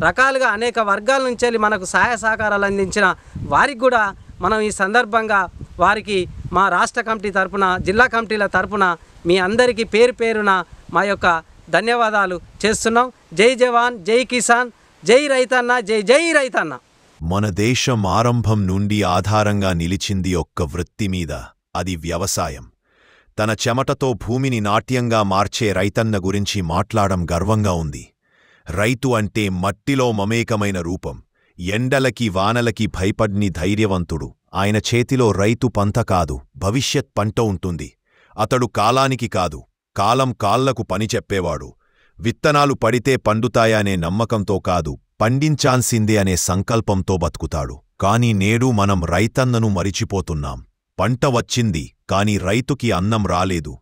రకాలుగా అనేక వర్గాల నుంచి వెళ్ళి మనకు సహాయ సహకారాలు అందించిన వారికి కూడా మనం ఈ సందర్భంగా వారికి మా రాష్ట్ర కమిటీ తరపున, జిల్లా కమిటీల తరపున మీ అందరికీ పేరు పేరున మా యొక్క ధన్యవాదాలు చేస్తున్నాం. జై జవాన్, జై కిసాన్, జై రైతన్న, జై జై రైతన్న. మన దేశం ఆరంభం నుండి ఆధారంగా నిలిచింది ఒక్క వృత్తి మీద, అది వ్యవసాయం. తన చెమటతో భూమిని నాట్యంగా మార్చే రైతన్న గురించి మాట్లాడడం గర్వంగా ఉంది. రైతు అంటే మట్టిలో మమేకమైన రూపం, ఎండలకి వానలకి భయపడ్ని ధైర్యవంతుడు. ఆయన చేతిలో రైతు పంట కాదు, భవిష్యత్ పంట ఉంటుంది. అతడు కాలానికి కాదు, కాలం కాళ్లకు పని చెప్పేవాడు. విత్తనాలు పడితే పండుతాయనే నమ్మకంతో కాదు, పండించాల్సిందే అనే సంకల్పంతో బతుకుతాడు. కాని నేడు మనం రైతన్నను మరిచిపోతున్నాం. పంట వచ్చింది, కాని రైతుకి అన్నం రాలేదు.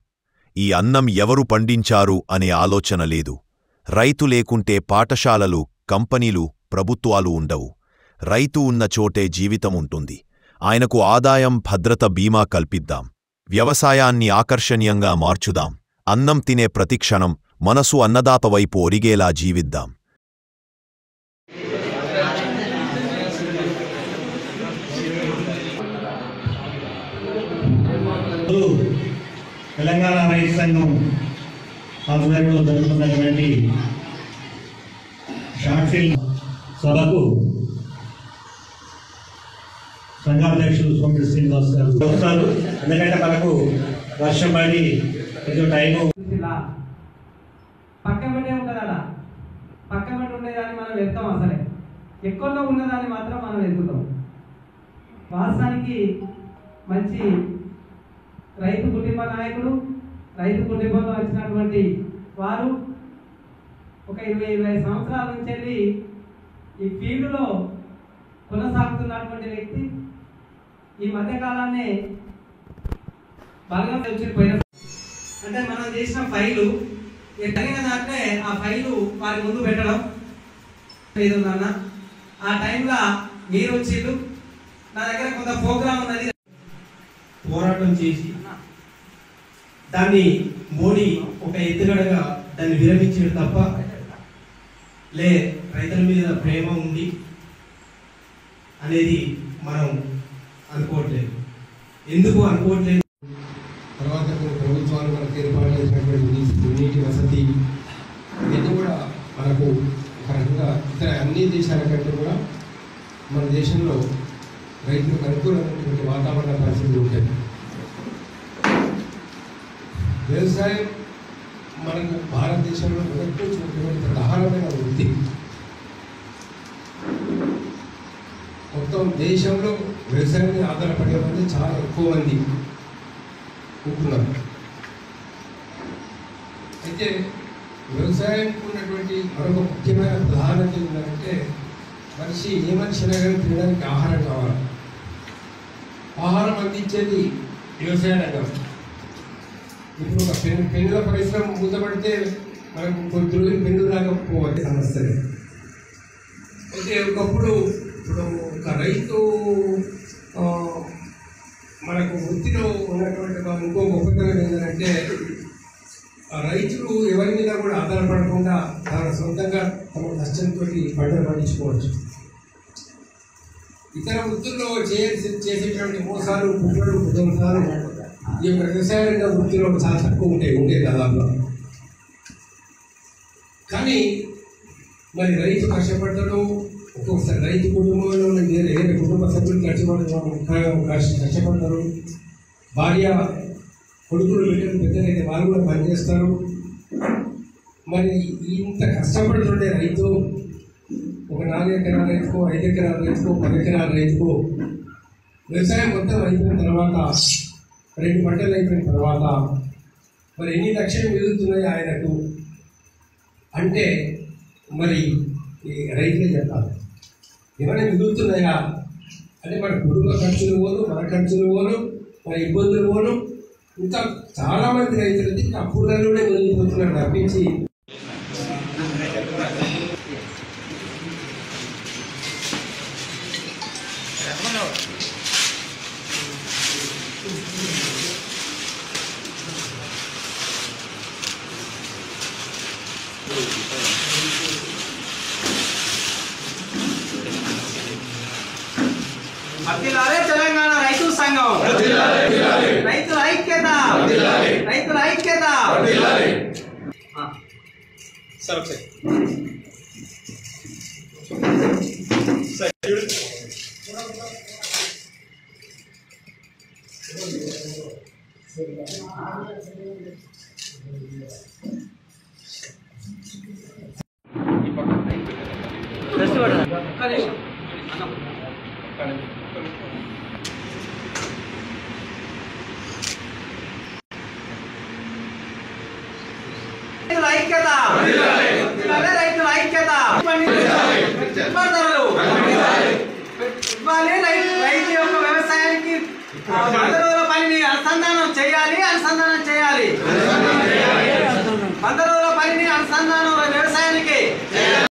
ఈ అన్నం ఎవరు పండించారు అనే ఆలోచన లేదు. రైతు లేకుంటే పాఠశాలలు, కంపెనీలు, ప్రభుత్వాలు ఉండవు. రైతు ఉన్న చోటే జీవితం ఉంటుంది. ఆయనకు ఆదాయం, భద్రత, బీమా కల్పిద్దాం. వ్యవసాయాన్ని ఆకర్షణీయంగా మార్చుదాం. అన్నం తినే ప్రతిక్షణం మనసు అన్నదాత వైపు ఒరిగేలా జీవిద్దాం. తెలంగాణ రైతు సంఘం ఆధ్వర్యంలో జరుగుతున్నటువంటి షార్ట్ ఫిల్మ్ సభకు సంఘాధ్యక్షులు సోమిడి శ్రీనివాస్ గారు వస్తారు. ఎందుకంటే మనకు వర్షం పడి కొంచెం టైము పక్కబట్టే ఉంటుంది. అలా పక్కబట్టి ఉండేదాన్ని మనం వెళ్తాం, అసలే ఎక్కువలో ఉన్నదాన్ని మాత్రం మనం వెతుకుతాం. వాస్తవానికి మంచి రైతు కుటుంబ నాయకుడు, రైతు కుటుంబంలో వచ్చినటువంటి వారు ఒక 20-25 సంవత్సరాల నుంచి వెళ్ళి ఈ ఫీల్డ్లో కొనసాగుతున్నటువంటి వ్యక్తి. ఈ మధ్యకాలాన్ని బలంగా వచ్చిపోయిన అంటే మనం చేసిన ఫైలు తగిన దాంట్లో ఆ ఫైలు వారి ముందు పెట్టడం ఏదన్నా ఆ టైంలో మీరు వచ్చిండు, నా దగ్గర కొంత ప్రోగ్రాం ఉన్నది, పోరాటం చేసి దాన్ని మోడీ ఒక ఎత్తుగడగా దాన్ని విరమించడం తప్ప రైతుల మీద ప్రేమ ఉంది అనేది మనం అనుకోవట్లేదు. ఎందుకు అనుకోవట్లేదు? తర్వాత ప్రభుత్వాలు మనకు ఏర్పాటు చేసినటువంటి నీటి వసతి ఇవన్నీ కూడా మనకు ఒక రకంగా ఇతర అన్ని దేశాల కంటే కూడా మన దేశంలో రైతులకు అనుకూలమైనటువంటి వాతావరణ పరిస్థితులు ఉంటాయి. వ్యవసాయం మనకు భారతదేశంలో మొదటి నుంచి ప్రధానమైన వృత్తి. మొత్తం దేశంలో వ్యవసాయం మీద ఆధారపడే మంది చాలా ఎక్కువ మంది ఉంటున్నారు. అయితే వ్యవసాయానికి ఉన్నటువంటి మరొక ముఖ్యమైన ప్రధానత ఏంటంటే మనిషి ఏ మనిషినా కానీ తినడానికి ఆహారం కావాలి. ఆహారం అందించేది వ్యవసాయ రంగం. ఇప్పుడు ఒక పెన్నుల పరిశ్రమ మూతపడితే మనకు కొద్ది రోజులు పెన్ను రాకపోవాలి సమస్యలు. అయితే ఒకప్పుడు ఇప్పుడు ఒక రైతు మనకు వృత్తిలో ఉన్నటువంటి ఇంకో గొప్పతనం ఏంటంటే రైతులు ఎవరి మీద కూడా ఆధారపడకుండా తన సొంతంగా తమ కష్టంతో పంటలు పండించుకోవచ్చు. ఇతర వృత్తుల్లో చేసేటువంటి మోసాలు, కుట్రలు, కుటుంబాలు ఈ యొక్క వ్యవసాయ రంగ వృత్తిలో చాలా తక్కువ ఉండే దాదాపుగా. కానీ మరి రైతు కష్టపడతాడు. ఒక్కొక్కసారి రైతు కుటుంబంలో వేరే కుటుంబ సభ్యులు కష్టపడతారు. భార్య, కొడుకులు, బిడ్డలు పెద్దలైతే వాళ్ళు కూడా పనిచేస్తారు. మరి ఇంత కష్టపడుతుండే రైతు ఒక 4 ఎకరాల రైతుకో, 5 ఎకరాల రైతుకో, 10 ఎకరాల రైతుకో వ్యవసాయం మొత్తం అయిపోయిన తర్వాత 2 పంటలు అయిపోయిన తర్వాత మరి ఎన్ని లక్షలు మిగులుతున్నాయి ఆయనకు అంటే మరి రైతులే చెప్పాలి. ఏమైనా మిగులుతున్నాయా అంటే మన కుటుంబ ఖర్చులు పోను, మన ఖర్చులు పోను, మన ఇబ్బందులు పోను. ఇంకా చాలామంది రైతులకి అప్పుడులోనే మిగిలిపోతున్నారు తప్పించి వర్ధిల్లాలే తెలంగాణ రైతు సంఘం, రైతుల ఐక్యత, రైతుల ఐక్యత. రైతుల ఐక్యత, రైతుల ఐక్యత. రైతు యొక్క వ్యవసాయానికి 100 రోజుల పనిని అనుసంధానం చేయాలి, అనుసంధానం